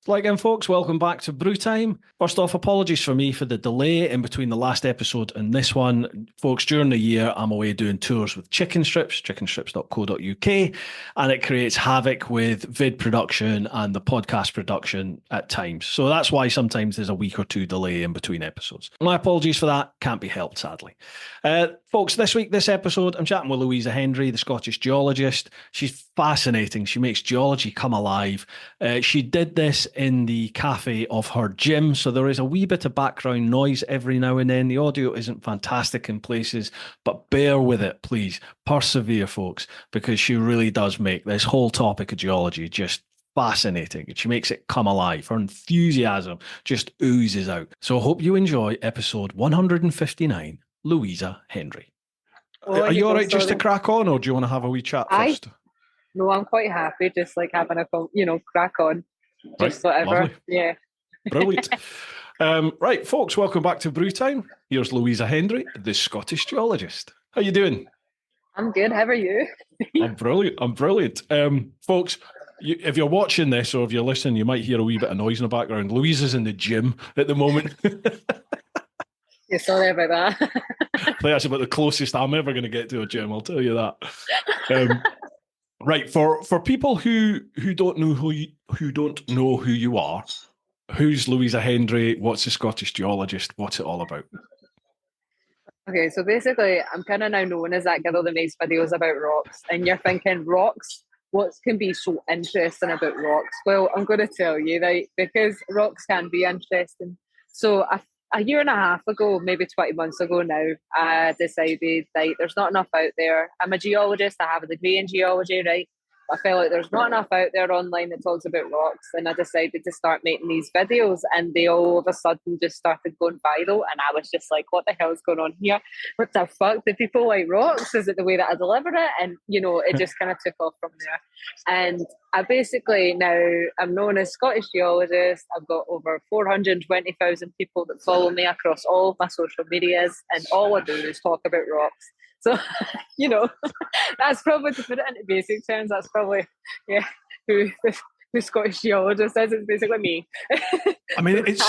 Like again, folks, welcome back to Brew Time. First off, apologies for me for the delay in between the last episode and this one. Folks, during the year, I'm away doing tours with Chicken Strips, chickenstrips.co.uk, and it creates havoc with vid production and the podcast production at times. So that's why sometimes there's a week or two delay in between episodes. My apologies for that. Can't be helped, sadly. Folks, this episode, I'm chatting with Luisa Hendry, the Scottish geologist. She's fascinating. She makes geology come alive. She did this in the cafe of her gym, so there is a wee bit of background noise every now and then. The audio isn't fantastic in places, but bear with it, please. Persevere, folks, because she really does make this whole topic of geology just fascinating. She makes it come alive. Her enthusiasm just oozes out. So I hope you enjoy episode 159, Luisa Hendry. Oh, Are you all right just to sorry. crack on, or do you want to have a wee chat I first? No, I'm quite happy just like having crack on, just Right, whatever. lovely. Yeah. Brilliant. Right, folks, welcome back to Brew Time. Here's Luisa Hendry, the Scottish geologist. How you doing? I'm good. How are you? I'm brilliant. Folks, if you're watching this or if you're listening, you might hear a wee bit of noise in the background. Louisa's in the gym at the moment. Yeah, sorry about that. That's about the closest I'm ever going to get to a gym, I'll tell you that. Right, for people who don't know who don't know who you are, who's Luisa Hendry? What's a Scottish geologist? What's it all about? Okay, so basically, I'm kind of now known as that girl that makes videos about rocks, and you're thinking rocks. What can be so interesting about rocks? Well, I'm going to tell you, right? Because rocks can be interesting. So a year and a half ago, maybe 20 months ago now, I decided like there's not enough out there. I'm a geologist. I have a degree in geology, right? I felt like there's not enough out there online that talks about rocks, and I decided to start making these videos, and they all of a sudden just started going viral, and I was just like, what the hell is going on here? What the fuck? Do people like rocks? Is it the way that I deliver it? And it just kind of took off from there. And I basically now I'm known as Scottish geologist. I've got over 420,000 people that follow me across all of my social medias, and all I do is talk about rocks. So, that's probably, to put it into basic terms, that's probably, who Scottish geologist is. It's basically me. I mean, it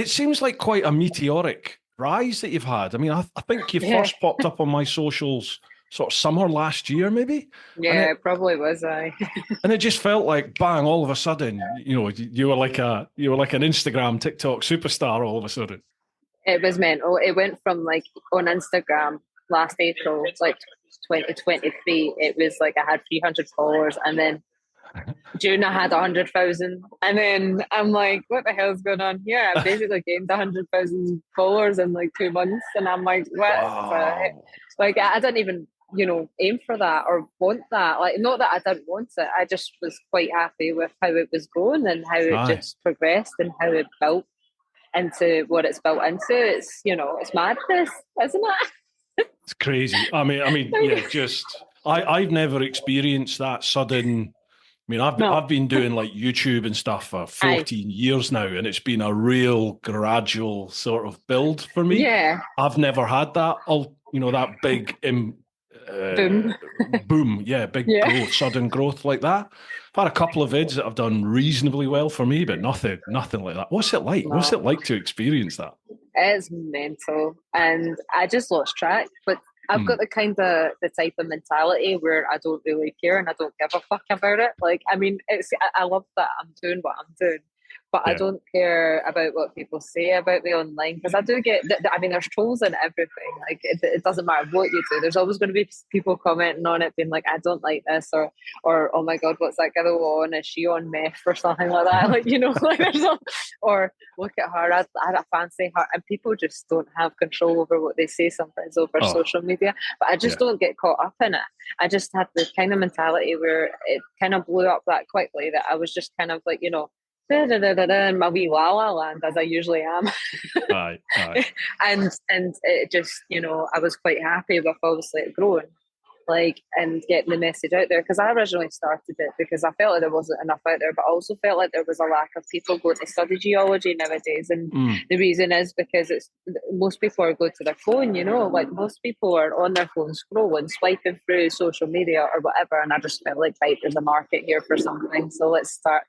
seems like quite a meteoric rise that you've had. I mean, I think you first popped up on my socials sort of summer last year, maybe. Yeah, it probably was. And it just felt like bang! All of a sudden, you were like an Instagram, TikTok superstar. All of a sudden, it was mental. It went from like on Instagram last April, like 2023. It was like I had 300 followers, and then June I had 100,000, and then I'm like, what the hell's going on here? I basically gained 100,000 followers in like 2 months, and I'm like, what? wow. Like I didn't even aim for that or want that. Like, not that I didn't want it, I just was quite happy with how it was going and how it just progressed and how it built into what it's built into. It's it's madness, isn't it? It's crazy. I mean, yeah, I've never experienced that sudden. I mean, I've been doing like YouTube and stuff for 14 years now, and it's been a real gradual sort of build for me. Yeah, I've never had that. That big boom. Yeah, big growth, sudden growth like that. I've had a couple of vids that have done reasonably well for me, but nothing like that. What's it like? No. What's it like to experience that? It's mental, and I just lost track. But I've got the type of mentality where I don't really care and I don't give a fuck about it. Like, I mean, I love that I'm doing what I'm doing, but I don't care about what people say about me online, because I do get. I mean, there's trolls and everything. Like, it doesn't matter what you do. There's always going to be people commenting on it, being like, "I don't like this," or "Oh my god, what's that girl on? Is she on meth or something like that?" Like, like or "Look at her, I fancy her," and people just don't have control over what they say sometimes over social media. But I just don't get caught up in it. I just had the kind of mentality where it kind of blew up that quickly that I was just kind of like, in my wee la la land, as I usually am. Aye. and it just, I was quite happy with obviously it growing. like, and getting the message out there. Because I originally started it because I felt like there wasn't enough out there, but I also felt like there was a lack of people going to study geology nowadays. And the reason is because most people are going to their phone, like most people are on their phone scrolling, swiping through social media or whatever. And I just felt like, right, there's a market here for something. So let's start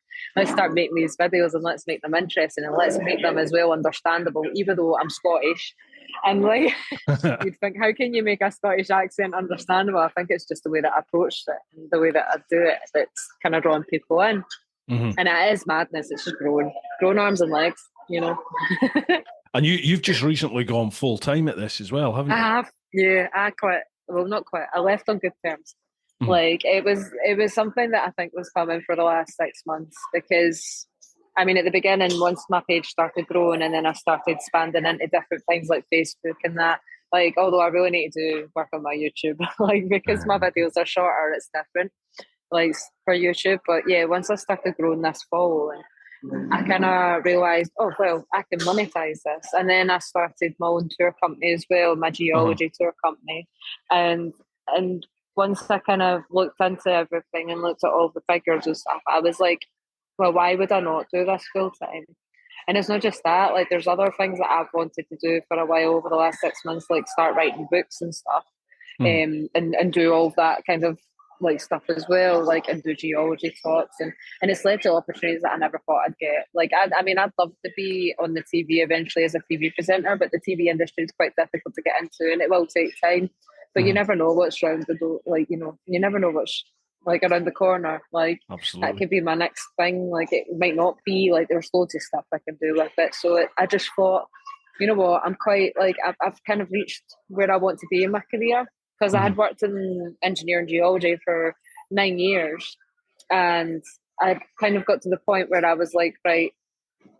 making these videos, and let's make them interesting, and let's make them as well understandable, even though I'm Scottish. And like, you'd think, how can you make a Scottish accent understandable? I think it's just the way that I approached it and the way that I do it that's kind of drawing people in. And it is madness. It's just growing arms and legs, And you've just recently gone full time at this as well, haven't you? I have. Yeah, I quit. Well, not quit. I left on good terms. Like, it was something that I think was coming for the last 6 months, because I mean, at the beginning, once my page started growing, and then I started expanding into different things like Facebook and that, like, although I really need to do work on my YouTube, like, because my videos are shorter, it's different, like, for YouTube. But yeah, once I started growing this following, I kind of realised, oh, well, I can monetize this. And then I started my own tour company as well, my geology tour company. And once I kind of looked into everything and looked at all the figures and stuff, I was like, well, why would I not do this full time? And it's not just that, like, there's other things that I've wanted to do for a while over the last 6 months, like start writing books and stuff, and do all that kind of like stuff as well, like, and do geology talks, and it's led to opportunities that I never thought I'd get. Like, I mean, I'd love to be on the TV eventually as a TV presenter, but the TV industry is quite difficult to get into, and it will take time. But you never know what's around the door, like, you never know what's like around the corner. Like, absolutely, that could be my next thing. Like, it might not be. Like, there's loads of stuff I can do with it. So I just thought, you know what, I'm quite, like, I've kind of reached where I want to be in my career, because I had worked in engineering geology for 9 years, and I kind of got to the point where I was like, right,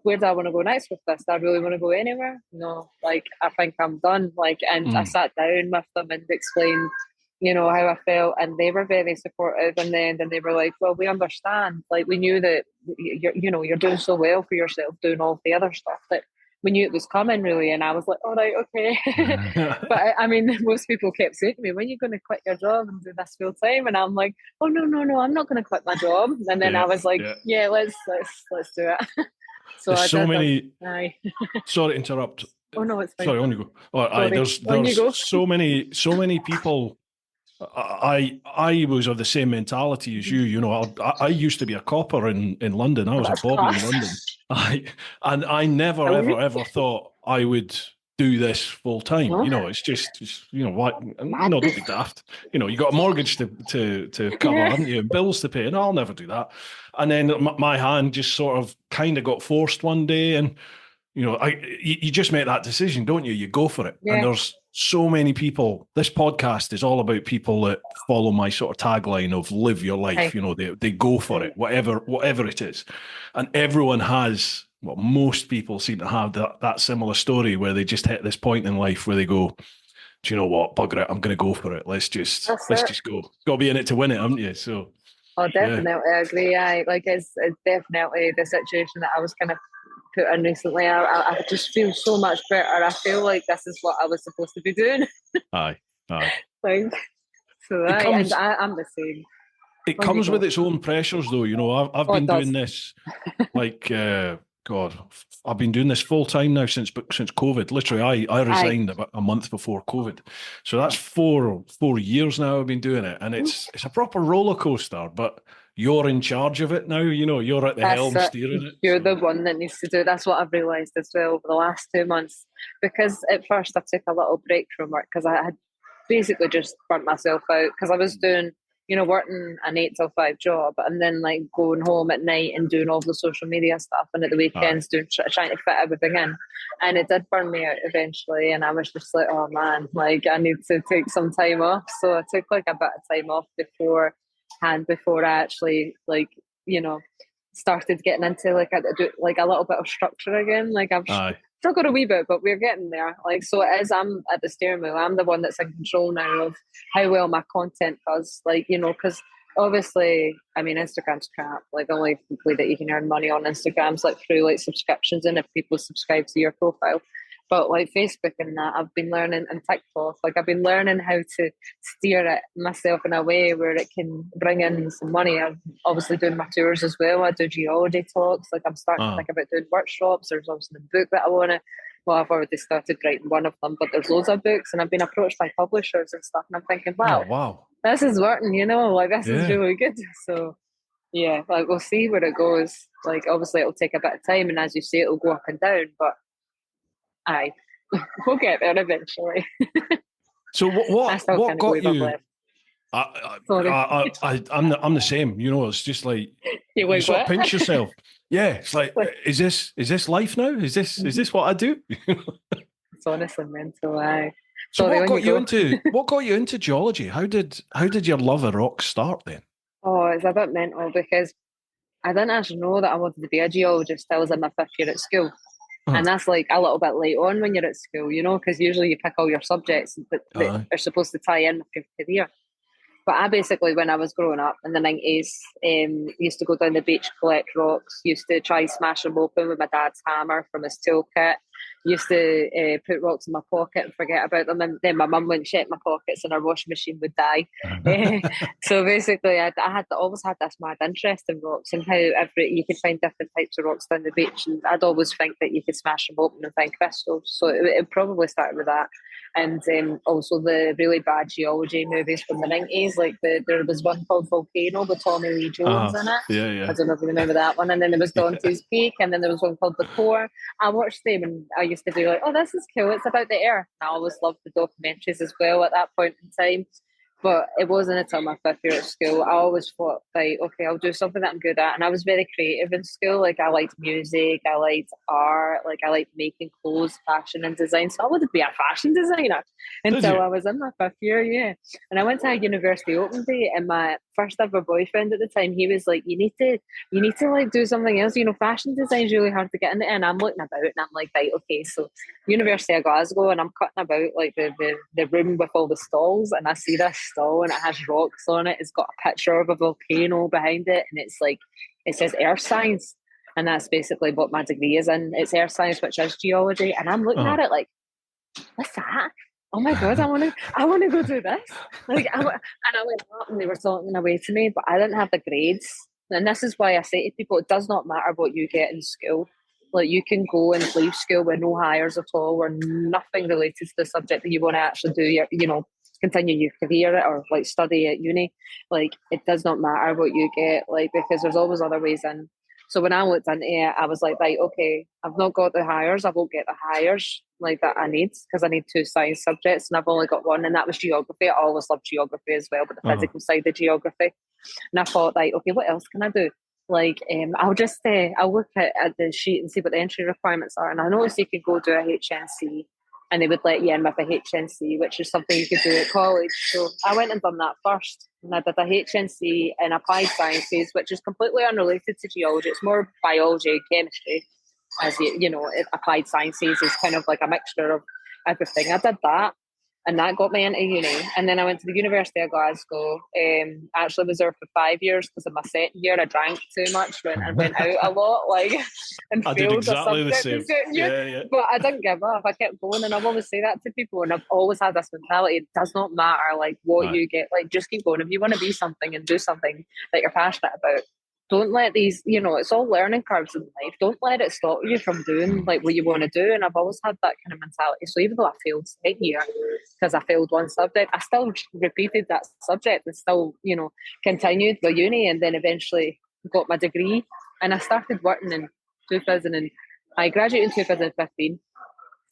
where do I want to go next with this? Do I really want to go anywhere? No, like, I think I'm done. Like, and I sat down with them and explained, how I felt, and they were very supportive. And then they were like, well, we understand. Like, we knew that you're doing so well for yourself, doing all the other stuff, that we knew it was coming, really. And I was like, all right, okay. But I mean, most people kept saying to me, when are you going to quit your job and do this full time? And I'm like, oh, no, I'm not going to quit my job. And then I was like, yeah, let's do it. So there's so many. Aye. Sorry to interrupt. Oh no, it's fine. Sorry, on you go. Oh, aye, there's so many people. I was of the same mentality as you. I used to be a copper in London. I was a bobby in London. I never ever thought I would do this full time. It's just what? No, don't be daft. You got a mortgage to cover, haven't you, and bills to pay, and I'll never do that. And then my hand just sort of kind of got forced one day, and you just make that decision, don't you? You go for it. And there's so many people. This podcast is all about people that follow my sort of tagline of live your life. They go for it, whatever it is. And everyone has, well, most people seem to have that similar story where they just hit this point in life where they go, do you know what, bugger it, I'm going to go for it. Let's just go. Got to be in it to win it, haven't you? So. Oh, definitely, I agree. It's definitely the situation that I was kind of put in recently. I just feel so much better. I feel like this is what I was supposed to be doing. Aye. Like, so and I'm the same. It comes with its own pressures, though. I've been doing this, like, God, I've been doing this full time now since COVID. Literally, I resigned about a month before COVID, so that's 4 years now I've been doing it, and it's a proper roller coaster. But you're in charge of it now. You're at the helm steering it. You're the one that needs to do it. That's what I've realised as well over the last 2 months. Because at first I took a little break from work because I had basically just burnt myself out, because I was doing, working an 8 till 5 job, and then like going home at night and doing all the social media stuff, and at the weekends trying to fit everything in. And it did burn me out eventually, and I was just like, oh man, like, I need to take some time off. So I took like a bit of time off before I actually, like, started getting into like a little bit of structure again. Like, I've struggled a wee bit, but we're getting there. Like, so it is, I'm at the steering wheel. I'm the one that's in control now of how well my content does. Like, because obviously, I mean, Instagram's crap. Like, the only way that you can earn money on Instagram is like through like subscriptions, and if people subscribe to your profile. But like Facebook and that, I've been learning, and TikTok, like I've been learning how to steer it myself in a way where it can bring in some money. I'm obviously doing my tours as well. I do geology talks. Like I'm starting to think about doing workshops. There's obviously the book that I want to. Well, I've already started writing one of them, but there's loads of books, and I've been approached by publishers and stuff. And I'm thinking, wow, wow. this is working. Like this is Yeah. really good. So yeah, like we'll see where it goes. Like obviously it'll take a bit of time, and as you say, it'll go up and down. But aye, we'll get there eventually. So what got you? Sorry. I'm the same. I'm the same. You sort of pinch yourself. Yeah, it's like, is this life now? Is this what I do? It's honestly mental. Aye. So what got you into geology? How did your love of rocks start then? Oh, it's a bit mental because I didn't actually know that I wanted to be a geologist. I was in my 5th year at school. And that's like a little bit late on when you're at school, because usually you pick all your subjects that are supposed to tie in with your career. But I basically, when I was growing up in the 90s, used to go down the beach, collect rocks, used to try smash them open with my dad's hammer from his toolkit, used to put rocks in my pocket and forget about them. And then my mum wouldn't check my pockets and our washing machine would die. So basically, I always had this mad interest in rocks and how you could find different types of rocks down the beach. And I'd always think that you could smash them open and find crystals. So it probably started with that. And also the really bad geology movies from the 90s, like there was one called Volcano with Tommy Lee Jones in it. Yeah. I don't know if you remember that one. And then there was Dante's Peak, and then there was one called The Core. I watched them and I used to be like, oh, this is cool. It's about the Earth. And I always loved the documentaries as well at that point in time. But it wasn't until my 5th year at school. I always thought, like, okay, I'll do something that I'm good at. And I was very creative in school. Like, I liked music, I liked art, like, I liked making clothes, fashion, and design. So I wanted to be a fashion designer until I was in my 5th year, yeah. And I went to a university open day, and my first ever boyfriend at the time, he was like, you need to like do something else. Fashion design is really hard to get into. And I'm looking about, and I'm like, right, okay, so University of Glasgow, and I'm cutting about like the room with all the stalls, and I see this stall and it has rocks on it. It's got a picture of a volcano behind it, and it's like it says earth science, and that's basically what my degree is in. It's earth science, which is geology, and I'm looking at it like, what's that? Oh my god, I want to go do this. Like, and I went up, and they were talking away to me, but I didn't have the grades. And this is why I say to people, it does not matter what you get in school. Like, you can go and leave school with no hires at all, or nothing related to the subject that you want to actually do. Continue your career or like study at uni. Like, it does not matter what you get, like, because there's always other ways in. So when I looked into it, I was like, right, okay, I've not got the hires. I won't get the hires like that I need, because I need 2 science subjects and I've only got one, and that was geography. I always loved geography as well, but the physical side of geography. And I thought, right, okay, what else can I do? Like, I'll look at the sheet and see what the entry requirements are. And I noticed you could go do a HNC, and they would let you in with a HNC, which is something you could do at college. So I went and done that first. And I did a HNC in applied sciences, which is completely unrelated to geology. It's more biology and chemistry. As applied sciences is kind of like a mixture of everything. I did that, and that got me into uni. And then I went to the University of Glasgow. Actually was there for 5 years, because in my 2nd year I drank too much and went out a lot, like, and I failed did exactly the same. Yeah. But I didn't give up. I kept going, and I've always say that to people, and I've always had this mentality. It does not matter like what you get, like, just keep going. If you want to be something and do something that you're passionate about, don't let these, it's all learning curves in life. Don't let it stop you from doing like what you want to do. And I've always had that kind of mentality. So even though I failed 2nd year because I failed one subject, I still repeated that subject and still, continued the uni, and then eventually got my degree. And I started working in I graduated in 2015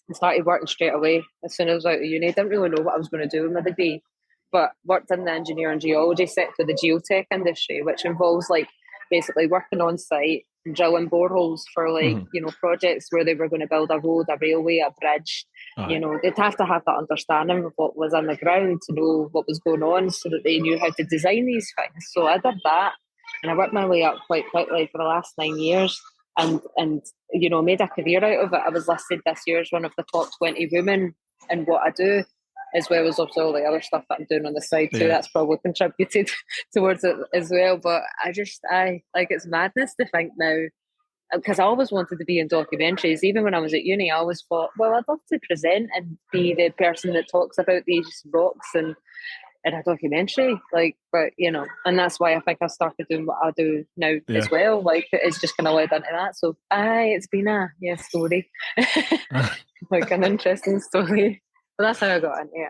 and started working straight away as soon as I was out of uni. I didn't really know what I was going to do with my degree, but worked in the engineering geology sector, the geotech industry, which involves like basically working on site and drilling boreholes for projects where they were going to build a road, a railway, a bridge. They'd have to have that understanding of what was on the ground to know what was going on, so that they knew how to design these things. So I did that, and I worked my way up quite quickly for the last 9 years, and made a career out of it. I was listed this year as one of the top 20 women in what I do, as well as also all the other stuff that I'm doing on the side too. That's probably contributed towards it as well. But I like, it's madness to think now because I always wanted to be in documentaries. Even when I was at uni, I always thought, well, I'd love to present and be the person that talks about these rocks and in a documentary. Like, but and that's why I think I started doing what I do now Yeah. as well. Like, it's just kind of led into that. So, it's been a story, like an interesting story. But that's how I got into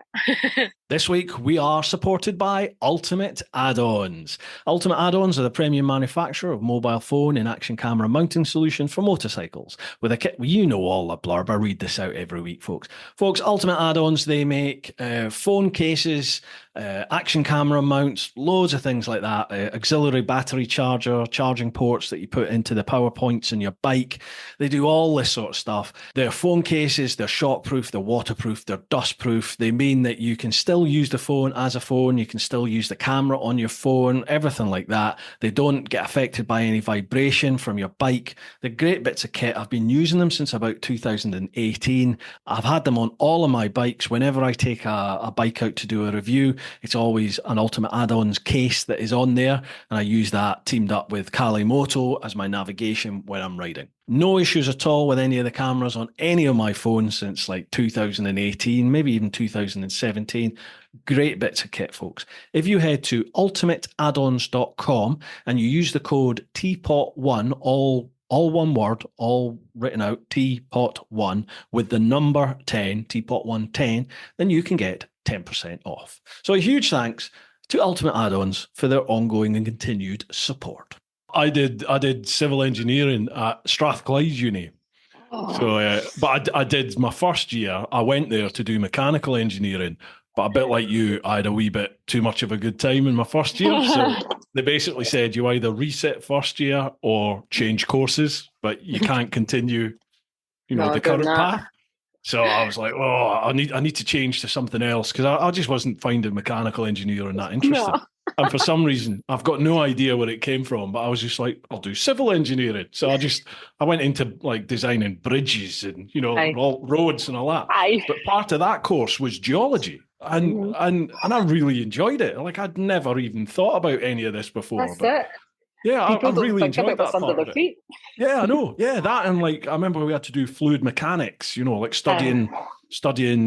it. This week, we are supported by Ultimate Add-ons. Ultimate Add-ons are the premium manufacturer of mobile phone and action camera mounting solutions for motorcycles. With a kit, you know all the blurb. I read this out every week, folks. Folks, Ultimate Add-ons, they make phone cases, action camera mounts, loads of things like that. Auxiliary battery charger, charging ports that you put into the power points in your bike. They do all this sort of stuff. Their phone cases, they're shockproof, they're waterproof, they're dustproof. They mean that you can still use the phone as a phone. You can still use the camera on your phone, everything like that. They don't get affected by any vibration from your bike. They're great bits of kit. I've been using them since about 2018. I've had them on all of my bikes. Whenever I take a bike out to do a review, it's always an Ultimate Add-ons case that is on there. And I use that teamed up with Kalimoto as my navigation when I'm riding. No issues at all with any of the cameras on any of my phones since like 2018, maybe even 2017. Great bits of kit, folks. If you head to ultimateaddons.com and you use the code TeapotOne, all one word, all written out, TeapotOne, with the number 10, TeapotOne10, then you can get 10% off. So a huge thanks to Ultimate Add-ons for their ongoing and continued support. I did civil engineering at Strathclyde Uni. So, but I did my first year. I went there to do mechanical engineering, but a bit like you, I had a wee bit too much of a good time in my first year. So they basically said you either reset first year or change courses, but you can't continue, the current path. So I was like, oh, I need to change to something else because I just wasn't finding mechanical engineering that interesting. No. And for some reason, I've got no idea where it came from, but I was just like, I'll do civil engineering. So I went into like designing bridges and, all roads and all that. But part of that course was geology. And I really enjoyed it. Like I'd never even thought about any of this before. That's it. Yeah, I really enjoyed that part of it. Yeah, I know. Yeah, that and like I remember we had to do fluid mechanics. Like studying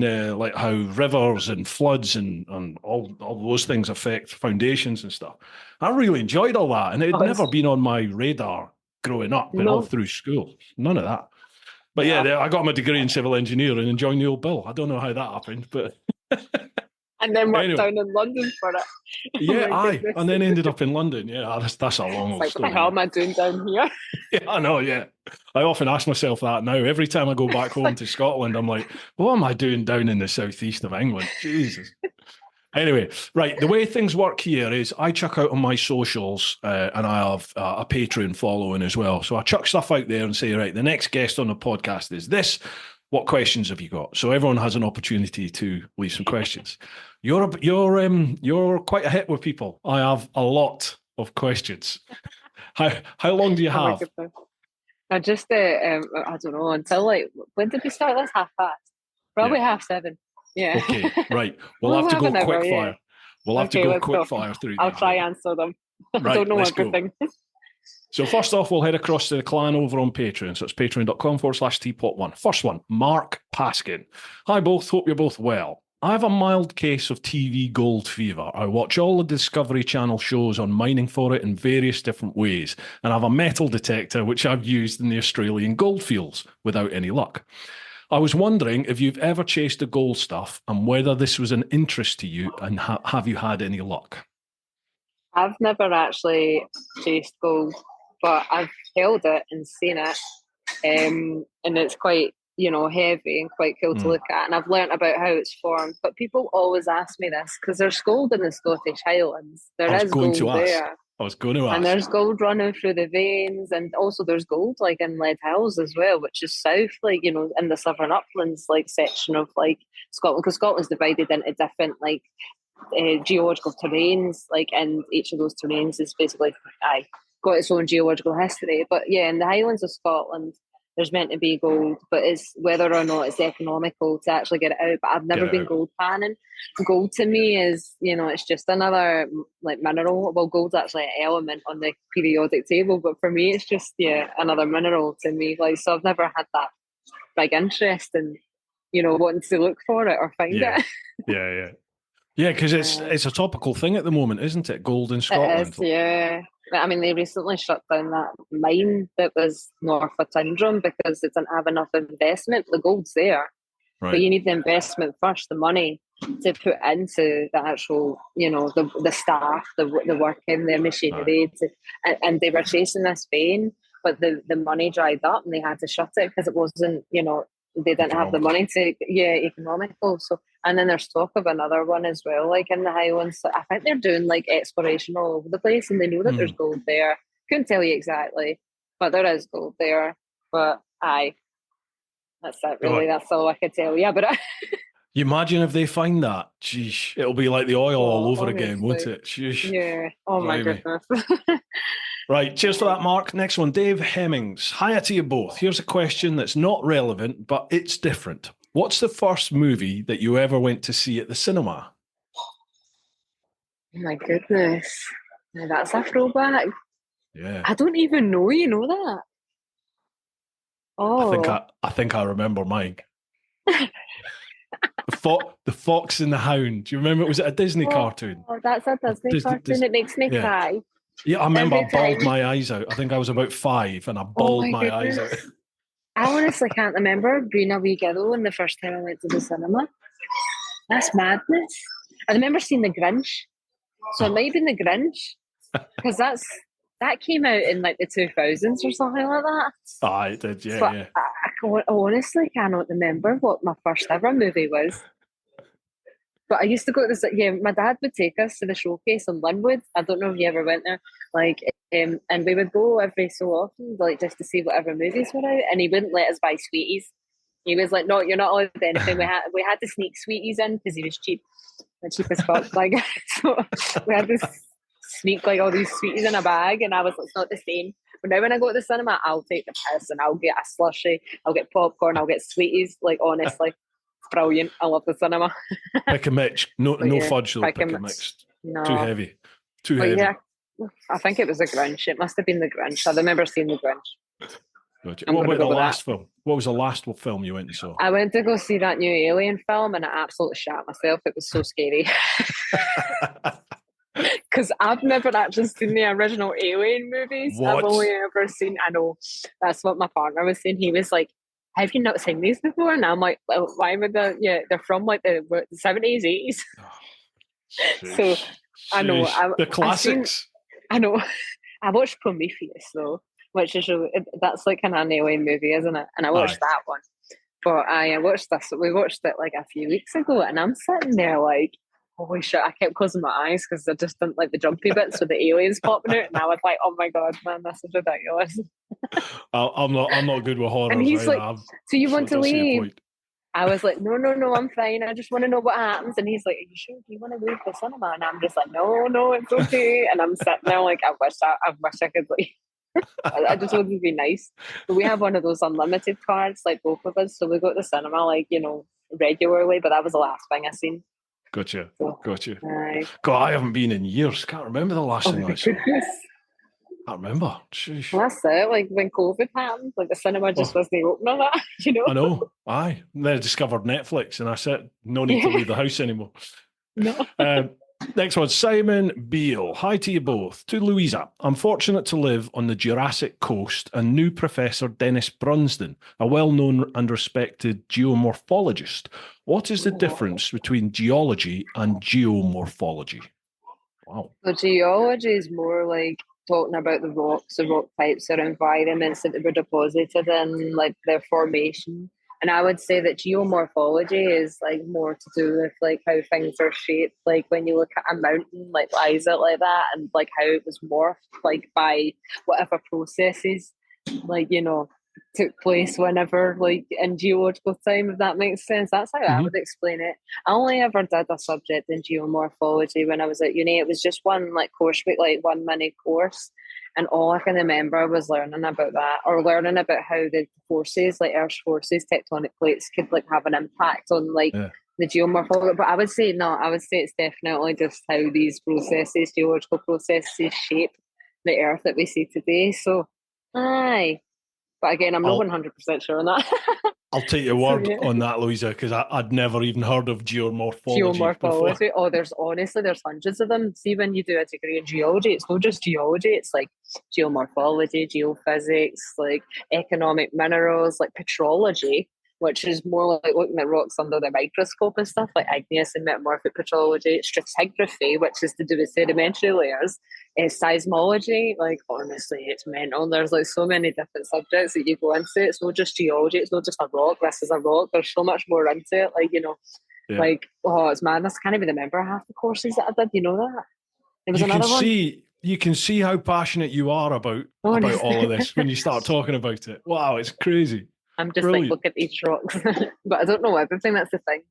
like how rivers and floods and all those things affect foundations and stuff. I really enjoyed all that, and it had never been on my radar growing up and all through school. None of that. But yeah, I got my degree in civil engineering and joined the old bill. I don't know how that happened, but. And then worked down in London for it. Yeah, and then ended up in London. Yeah, that's a long old story. What the hell am I doing down here? Yeah, I know, yeah. I often ask myself that now. Every time I go back home to Scotland, I'm like, what am I doing down in the southeast of England? Jesus. Anyway, right, the way things work here is I chuck out on my socials and I have a Patreon following as well. So I chuck stuff out there and say, right, the next guest on the podcast is this. What questions have you got? So everyone has an opportunity to leave some questions. You're quite a hit with people. I have a lot of questions. How long do you have? I just I don't know until like when did we start this? 7:30. Probably 7:30. Yeah. Okay, right. We'll have to go quick fire. Yeah. We'll have to go quick fire through. I'll try answer them. Right, I don't know everything. So first off, we'll head across to the clan over on Patreon. So it's patreon.com/TeapotOne. First one, Mark Paskin. Hi both, hope you're both well. I have a mild case of TV gold fever. I watch all the Discovery Channel shows on mining for it in various different ways, and I have a metal detector which I've used in the Australian goldfields without any luck. I was wondering if you've ever chased the gold stuff and whether this was an interest to you, and have you had any luck? I've never actually chased gold, but I've held it and seen it, and it's quite, heavy and quite cool to look at. And I've learnt about how it's formed. But people always ask me this because there's gold in the Scottish Highlands. There is gold there. I was going to ask. And there's gold running through the veins, and also there's gold like in Lead Hills as well, which is south, like, in the Southern Uplands, like section of like Scotland, because Scotland's divided into different like geological terrains, like, and each of those terrains is basically got its own geological history. But yeah, in the Highlands of Scotland, there's meant to be gold, but it's whether or not it's economical to actually get it out. But I've never been gold panning. Gold to me is, it's just another like mineral. Well, gold's actually an element on the periodic table, but for me, it's just another mineral to me. Like, so I've never had that big interest in, wanting to look for it or find it. Yeah, because it's a topical thing at the moment, isn't it? Gold in Scotland. It is, yeah. I mean, they recently shut down that mine that was north of Tyndrum because it didn't have enough investment. The gold's there, but you need the investment first, the money to put into the actual, the staff, the working, the machinery, and they were chasing this vein, but the money dried up and they had to shut it because it wasn't, they didn't have the money to, economical. So, and then there's talk of another one as well, like in the Highlands. So I think they're doing like exploration all over the place, and they know that there's gold there. Couldn't tell you exactly, but there is gold there. But that's it really. That's all I could tell you. But you imagine if they find that, geez, it'll be like the oil all over again, won't it? Sheesh. Yeah. Oh my goodness. Right, cheers for that, Mark. Next one, Dave Hemmings. Hiya to you both. Here's a question that's not relevant, but it's different. What's the first movie that you ever went to see at the cinema? Oh my goodness. Now that's a throwback. Yeah. I don't even know you know that. Oh. I think I remember mine. The Fox and the Hound. Do you remember? Was it a Disney cartoon? Oh, that's a Disney cartoon. It makes me cry. Yeah, I remember I bawled my eyes out. I think I was about 5 and I bawled my eyes out. I honestly can't remember being a wee girl when the first time I went to the cinema. That's madness. I remember seeing The Grinch. So it might have been The Grinch. Because that came out in like the 2000s or something like that. Oh, it did, yeah. I honestly cannot remember what my first ever movie was. But I used to go to this, my dad would take us to the showcase in Linwood. I don't know if you ever went there. And we would go every so often, like just to see whatever movies were out. And he wouldn't let us buy sweeties. He was like, "No, you're not allowed anything." We had to sneak sweeties in because he was cheap, the cheapest fuck. Like, so we had to sneak like all these sweeties in a bag, and I was like, "It's not the same." But now when I go to the cinema, I'll take the piss and I'll get a slushie, I'll get popcorn, I'll get sweeties. Like, honestly. Brilliant. I love the cinema. Pick a mix. No fudge though. Pick a mix. No. Too heavy. Yeah, I think it was The Grinch. It must have been The Grinch. I remember seeing The Grinch. Gotcha. What about the last film? What was the last film you went and saw? I went to go see that new Alien film and I absolutely shat myself. It was so scary. Because I've never actually seen the original Alien movies. What? I've only ever seen, I know, that's what my partner was saying. He was like, have you not seen these before? And I'm like, well, why would they're from like the 70s, 80s. So I know. The classics. I know. I watched Prometheus though, which is that's like an alien movie, isn't it? And I watched that one. But I watched this. We watched it like a few weeks ago, and I'm sitting there like, holy shit! I kept closing my eyes because I just didn't like the jumpy bits with the aliens popping out, and I was like, oh my god, man, this is ridiculous. I'm not good with horror. And he's like, so you want to leave? I was like, no, I'm fine. I just want to know what happens. And he's like, are you sure? Do you want to leave the cinema? And I'm just like, no, it's okay. And I'm sitting there like, I wish I could leave. I just want to be nice. But we have one of those unlimited cards, like both of us. So we go to the cinema, like, regularly. But that was the last thing I seen. Gotcha. God, I haven't been in years. Can't remember the last thing I saw. I can't remember. Sheesh. Well, that's it. Like when COVID happened, like the cinema just wasn't open on that, I know. Aye. Then I discovered Netflix and I said, no need to leave the house anymore. No. Next one, Simon Beale. Hi to you both. To Luisa, I'm fortunate to live on the Jurassic Coast and knew Professor Dennis Brunsden, a well-known and respected geomorphologist. What is the difference between geology and geomorphology? Wow. So geology is more like talking about the rocks, the rock types, or environments that they were deposited in, like their formation. And I would say that geomorphology is like more to do with like how things are shaped. Like when you look at a mountain, like why is it like that, and like how it was morphed, like by whatever processes, like took place whenever, like in geological time, if that makes sense. That's how I would explain it. I only ever did a subject in geomorphology when I was at uni. It was just one like course week, like one mini course. And all I can remember was learning about that, or learning about how the forces, like Earth's forces, tectonic plates, could like have an impact on like Yeah. the geomorphology. But I would say no. I would say it's definitely just how these processes, geological processes, shape the Earth that we see today. So, aye. But again, I'm not I'll 100% sure on that. I'll take your So, word yeah. on that, Louisa, because I'd never even heard of geomorphology before. Geomorphology. Oh, there's hundreds of them. See, when you do a degree in geology, it's not just geology, it's like geomorphology, geophysics, like economic minerals, like petrology, which is more like looking at rocks under the microscope and stuff, like igneous and metamorphic petrology, stratigraphy, which is to do with sedimentary layers, seismology. Like, honestly, it's mental. There's like so many different subjects that you go into. It's not just geology, it's not just a rock, this is a rock. There's so much more into it. Like, Yeah. like, oh, it's madness. I can't even remember half the courses that I did. You know that? There was another one. You can see how passionate you are about Honestly. all of this when you start talking about it. Wow, it's crazy. I'm just Brilliant. like, look at these rocks. But I don't know everything. That's the thing.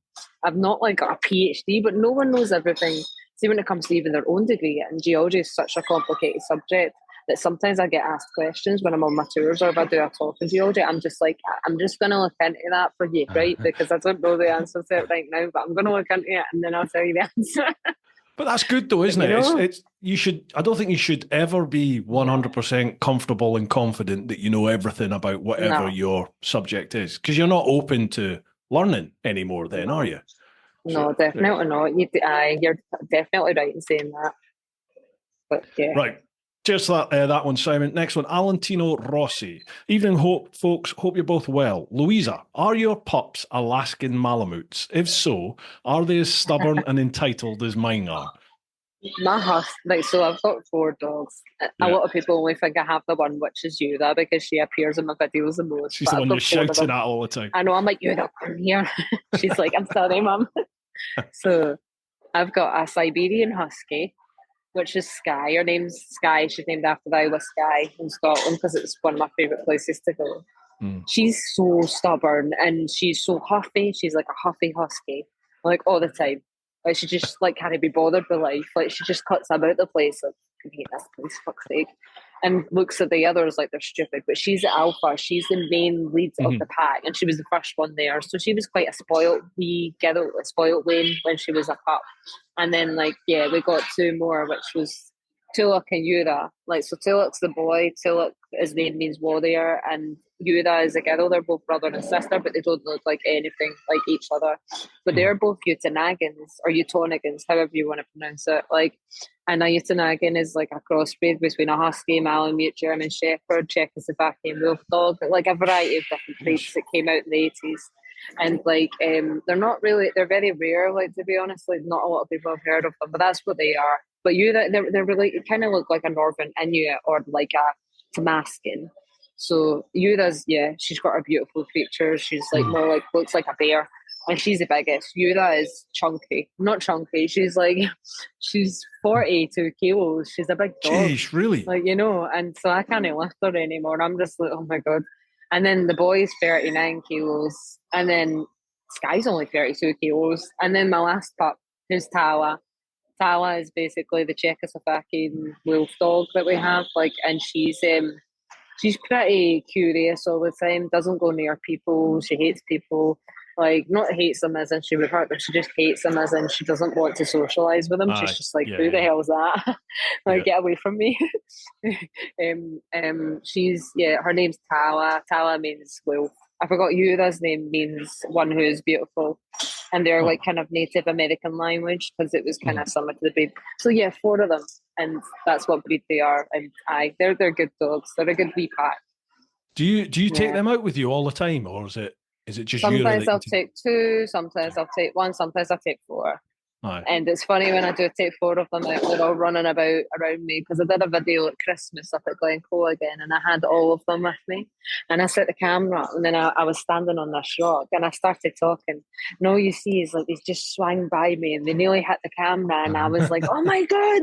I've not like got a PhD, but no one knows everything. See, when it comes to even their own degree, and geology is such a complicated subject that sometimes I get asked questions when I'm on my tours or if I do a talk in geology. I'm just like, I'm just going to look into that for you, right? Because I don't know the answer to it right now, but I'm going to look into it and then I'll tell you the answer. But that's good though, isn't it? It's you should. I don't think you should ever be 100% comfortable and confident that you know everything about whatever your subject is, because you're not open to learning anymore. Then, are you? No, definitely not. You're definitely right in saying that. But yeah. Right. Just that one, Simon. Next one, Alantino Rossi. Evening, folks. Hope you're both well. Louisa, are your pups Alaskan Malamutes? If so, are they as stubborn and entitled as mine are? My husband, so I've got 4 dogs. A lot of people only think I have the one, which is Yuda, because she appears in my videos the most. She's the one you're shouting at all the time. I know, I'm like, Yuda, come here. She's like, I'm sorry, Mum. So I've got a Siberian Husky, which is Sky. Her name's Sky. She's named after the Isle of Skye in Scotland because it's one of my favourite places to go. She's so stubborn and she's so huffy. She's like a huffy husky, like all the time. Like she just like can't be bothered with life. Like she just cuts about the place. Like, I hate this place, fuck's sake. And looks at the others like they're stupid. But she's the alpha. She's the main lead of the pack, and she was the first one there. So she was quite a spoiled Wayne when she was a pup. And then we got 2 more, which was Tuluk and Yura. Like, so Tuluk's the boy. Tuluk, his name means warrior, and Yura is a girl. They're both brother and sister, but they don't look like anything like each other. But they're both Utenagins or Utonagins, however you want to pronounce it. Like, and a Utenagin is like a crossbreed between a Husky, Malamute, German Shepherd, Czechoslovakian Wolf Dog, like a variety of different breeds that came out in the 80s. And they're very rare, like, to be honest, like not a lot of people have heard of them, but that's what they are. But they're really, it kind of look like a Northern Inuit or like a Damascan. So Yura's, she's got her beautiful features. She's like more like, looks like a bear, and she's the biggest. Yura is chunky, not chunky. She's 42 kilos. She's a big dog. Jeez, really? Like, and so I can't lift her anymore. I'm just like, oh my God. And then the boy's 39 kilos. And then Sky's only 32 kilos. And then my last pup, who's Tala. Tala is basically the Czechoslovakian wolf dog that we have. Like, and she's pretty curious all the time, doesn't go near people. She hates people. Like, not hates them as in she would hurt them, she just hates them as in she doesn't want to socialise with them. She's just like, who the hell is that? Get away from me. Her name's Tala. Tala means wolf. I forgot Yura's name means one who is beautiful. And they're like kind of Native American language because it was kind of similar to the breed. So 4 of them, and that's what breed they are. And they're good dogs. They're a good wee pack. Do you take them out with you all the time, or is it just sometimes I'll take 2, sometimes I'll take 1, sometimes I'll take 4. Aye. And it's funny when I do take 4 of them out, they're all running about around me because I did a video at Christmas up at Glencoe again, and I had all of them with me, and I set the camera up, and then I was standing on this rock and I started talking, and all you see is like they just swang by me and they nearly hit the camera, and I was like, oh my God,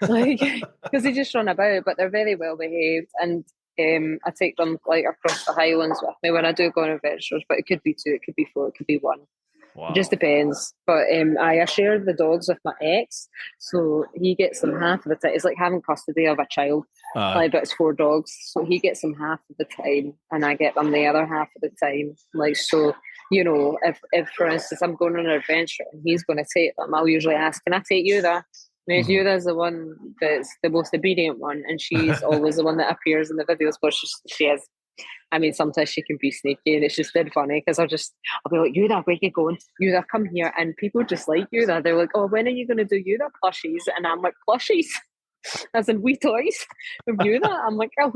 like, because they just run about, but they're very well behaved. And I take them like across the Highlands with me when I do go on adventures, but it could be 2, it could be 4, it could be 1. It just depends. But I share the dogs with my ex, so he gets them half of the time. It's like having custody of a child, but it's 4 dogs. So he gets them half of the time, and I get them the other half of the time. Like, so, if for instance I'm going on an adventure and he's going to take them, I'll usually ask, "Can I take you there?" Because Yuda's the one that's the most obedient one, and she's always the one that appears in the videos, but she is. I mean, sometimes she can be sneaky, and it's just dead funny because I'll be like, Yuda, where you going? Yuda, come here. And people just like Yuda. They're like, oh, when are you going to do Yuda plushies? And I'm like, plushies? As in wee toys of Yuda? I'm like, oh,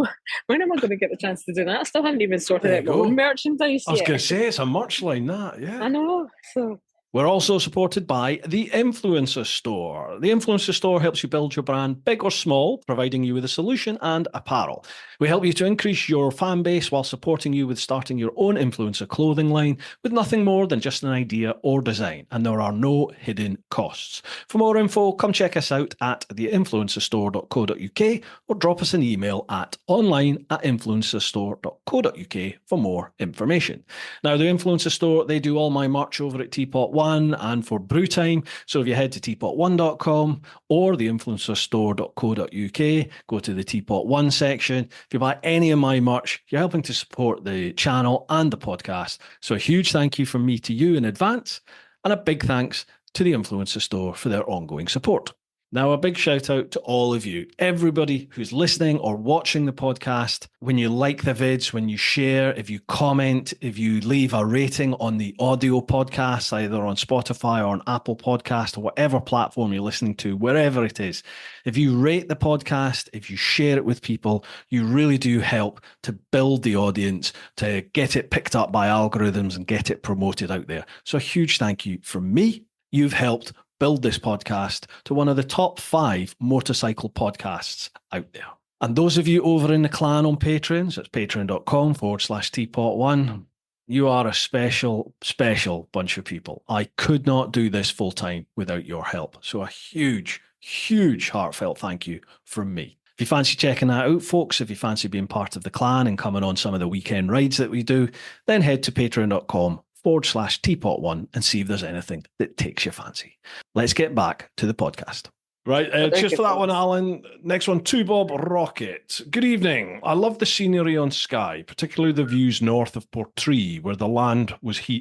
when am I going to get the chance to do that? I still haven't even sorted out my own merchandise yet. I was going to say, it's a merch line, that, yeah. I know, so... We're also supported by the Influencer Store. The Influencer Store helps you build your brand big or small, providing you with a solution and apparel. We help you to increase your fan base while supporting you with starting your own influencer clothing line with nothing more than just an idea or design, and there are no hidden costs. For more info, come check us out at theinfluencerstore.co.uk or drop us an email at online@influencerstore.co.uk for more information. Now, the Influencer Store, they do all my merch over at TeapotOne and for Brew Time. So if you head to TeapotOne.com or theinfluencerstore.co.uk, go to the TeapotOne section. If you buy any of my merch, you're helping to support the channel and the podcast. So a huge thank you from me to you in advance, and a big thanks to the Influencer Store for their ongoing support. Now, a big shout out to all of you, everybody who's listening or watching the podcast. When you like the vids, when you share, if you comment, if you leave a rating on the audio podcast, either on Spotify or on Apple Podcast or whatever platform you're listening to, wherever it is, if you rate the podcast, if you share it with people, you really do help to build the audience, to get it picked up by algorithms and get it promoted out there. So a huge thank you from me. You've helped build this podcast to one of the top 5 motorcycle podcasts out there. And those of you over in the clan on Patreon, so it's patreon.com/TeapotOne, you are a special, special bunch of people. I could not do this full time without your help. So a huge, huge heartfelt thank you from me. If you fancy checking that out, folks, if you fancy being part of the clan and coming on some of the weekend rides that we do, then head to patreon.com/TeapotOne and see if there's anything that takes your fancy. Let's get back to the podcast. Right, cheers for that one, Alan. Next one, 2Bob Rocket. Good evening. I love the scenery on Skye, particularly the views north of Portree, where the land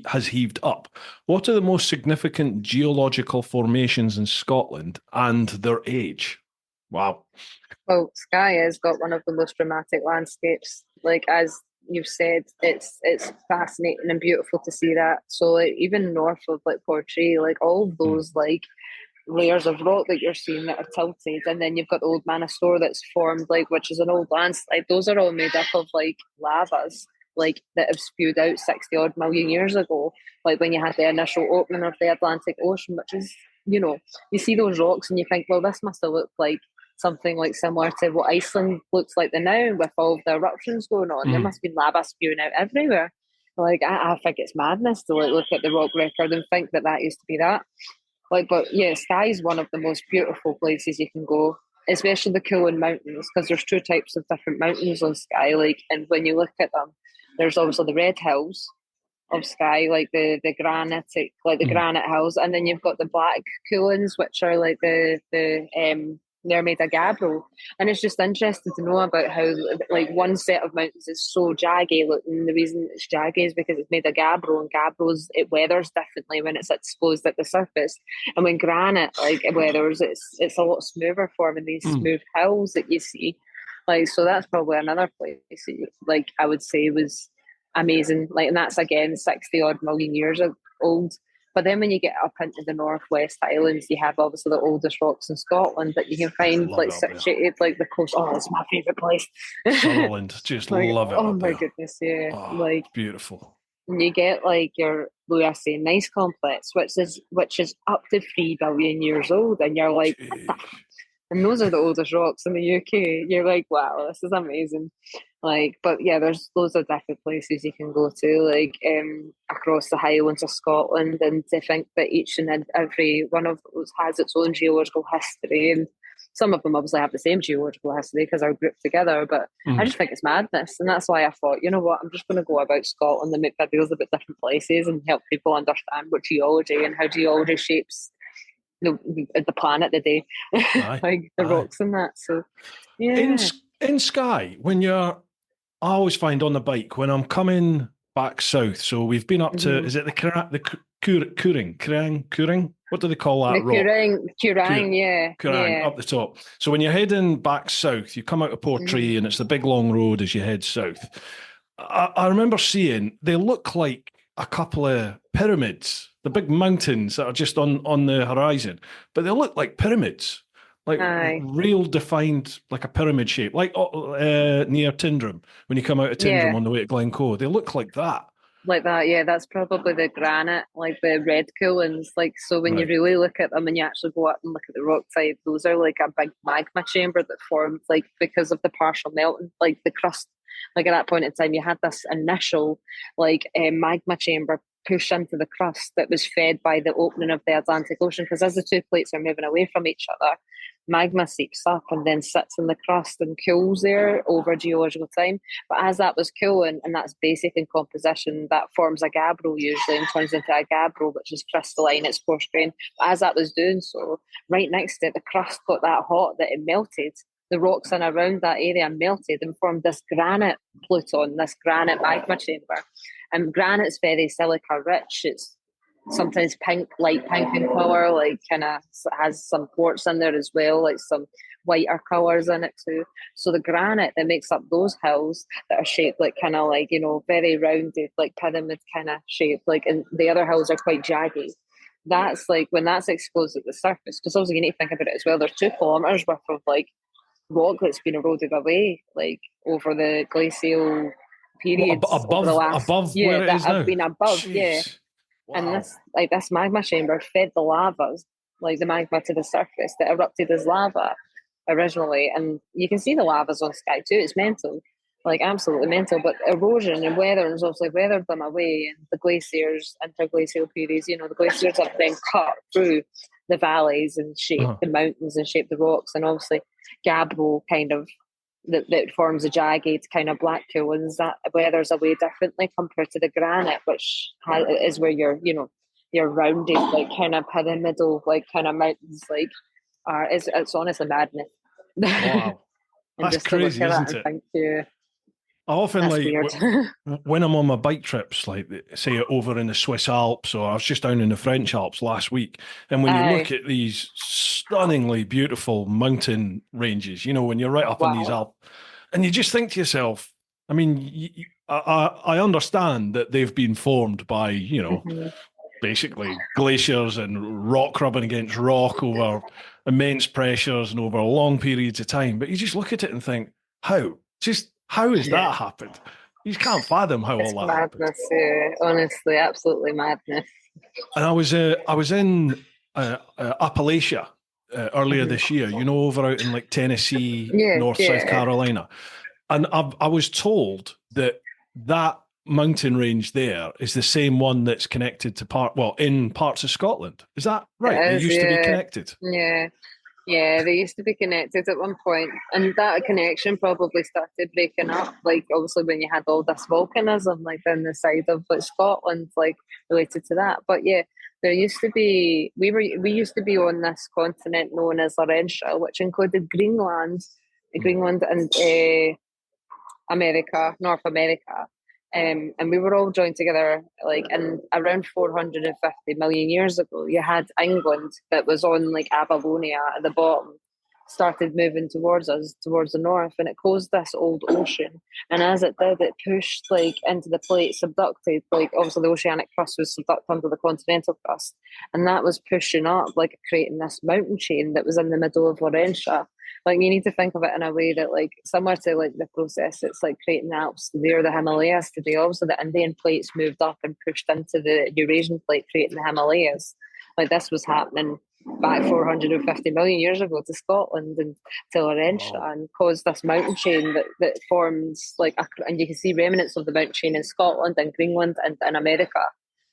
has heaved up. What are the most significant geological formations in Scotland and their age? Wow. Well, Skye has got one of the most dramatic landscapes. Like, as you've said, it's fascinating and beautiful to see that. So, like, even north of like Portree, like all of those like layers of rock that you're seeing that are tilted, and then you've got the Old Manastor that's formed, like, which is an old landslide. Those are all made up of like lavas, like that have spewed out 60 odd million years ago, like when you had the initial opening of the Atlantic Ocean, which is, you see those rocks and you think, well, this must have looked like something like similar to what Iceland looks like now with all of the eruptions going on. There must be lava spewing out everywhere. Like, I think it's madness to like look at the rock record and think that used to be that. Like, but yeah, Skye is one of the most beautiful places you can go, especially the Coolin Mountains, because there's 2 types of different mountains on Skye. Like, and when you look at them, there's obviously the red hills of Skye, like the granitic, like the granite hills, and then you've got the black Coolins, which are like they're made of gabbro. And it's just interesting to know about how like one set of mountains is so jaggy. And the reason it's jaggy is because it's made of gabbro, and gabbro's, it weathers differently when it's exposed at the surface. And when granite like it weathers, it's a lot smoother, forming these smooth hills that you see. Like, so that's probably another place that like I would say was amazing. Like, and that's again 60 odd million years old. But then when you get up into the Northwest Highlands, you have obviously the oldest rocks in Scotland that you can find like situated like the coast. Oh, it's my favourite place. Sutherland, just like, love it. Oh my goodness, yeah. Oh, like beautiful. And you get like your Luisa Nice complex, which is up to 3 billion years old, and you're like, and those are the oldest rocks in the UK. You're like, wow, this is amazing. Like, but yeah, there's loads of different places you can go to, like across the Highlands of Scotland, and to think that each and every one of those has its own geological history, and Some of them obviously have the same geological history because they're grouped together, but I just think it's madness. And that's why I thought, you know what, I'm just going to go about Scotland and make videos about different places and help people understand what geology and how geology shapes the planet today, like the rocks and that. So, yeah. In Skye, I always find on the bike when I'm coming back south. So we've been up to, is it the Kooring? What do they call that The rock? Kooring, yeah. Kooring, up the top. So when you're heading back south, you come out of Portree and it's the big long road as you head south. I remember seeing, they look like a couple of pyramids, the big mountains that are just on the horizon, but they look like pyramids. Like real defined, like a pyramid shape, like near Tyndrum, when you come out of Tyndrum on the way to Glencoe. They look like that. Like that, yeah, that's probably the granite, like the red coolings. Like, so when you really look at them and you actually go up and look at the rock side, those are like a big magma chamber that formed, like, because of the partial melting, like the crust. Like at that point in time, you had this initial, like, magma chamber push into the crust that was fed by the opening of the Atlantic Ocean. Because as the two plates are moving away from each other, magma seeps up and then sits in the crust and cools there over geological time. But as that was cooling, and that's basic in composition, that forms a gabbro usually and turns into a gabbro, which is crystalline, it's coarse grain. But as that was doing so, right next to it, the crust got that hot that it melted. The rocks in around that area melted and formed this granite pluton, this granite magma chamber. And granite's very silica rich. It's sometimes pink, light pink in colour, like kind of has some quartz in there as well, like some whiter colours in it too. So the granite that makes up those hills that are shaped like kind of like, very rounded, like pyramid kind of shape, like, and the other hills are quite jaggy. That's like when that's exposed at the surface, because obviously you need to think about it as well. There's 2 kilometres worth of like rock that's been eroded away, like over the glacial periods over the last where it is now. Have been above, Jeez. yeah. Wow. And this magma chamber fed the lavas, like the magma to the surface that erupted as lava originally. And you can see the lavas on Skye too. It's mental, like absolutely mental. But erosion and weather has obviously weathered them away. And the glaciers, interglacial periods, the glaciers have then cut through the valleys and shaped the mountains and shaped the rocks. And obviously gabbro kind of that forms a jagged kind of black coolings that weathers away differently compared to the granite, which is where your rounded, like kind of pyramidal, like kind of mountains, like it's honestly madness. Wow, that's crazy, isn't it? Think, yeah, I often weird. when I'm on my bike trips, like say over in the Swiss Alps, or I was just down in the French Alps last week, and when you look at these stunningly beautiful mountain ranges, when you're right up in these Alps, and you just think to yourself, I mean, I understand that they've been formed by, basically glaciers and rock rubbing against rock over immense pressures and over long periods of time, but you just look at it and think, how has that happened? You can't fathom how all that madness, happened. Yeah, honestly, absolutely madness. And I was in Appalachia earlier this year, over out in like Tennessee, South Carolina. And I was told that mountain range there is the same one that's connected to in parts of Scotland. Is that right? They used to be connected. Yeah, they used to be connected at one point, and that connection probably started breaking up, like obviously when you had all this volcanism, like down the side of like Scotland, like related to that. But yeah, there used to be we used to be on this continent known as Laurentia, which included Greenland and America, North America. And we were all joined together, like in around 450 million years ago. You had England that was on like Apollonia at the bottom, started moving towards us, towards the north, and it caused this old ocean. And as it did, it pushed like into the plate, subducted, like obviously the oceanic crust was subducted under the continental crust, and that was pushing up, like creating this mountain chain that was in the middle of Laurentia. Like you need to think of it in a way that, like, similar to like the process, it's like creating the Alps today or the Himalayas today. Also, the Indian plates moved up and pushed into the Eurasian plate, creating the Himalayas. Like this was happening back 450 million years ago to Scotland and to Laurentia, and caused this mountain chain that forms like, and you can see remnants of the mountain chain in Scotland and Greenland and in America,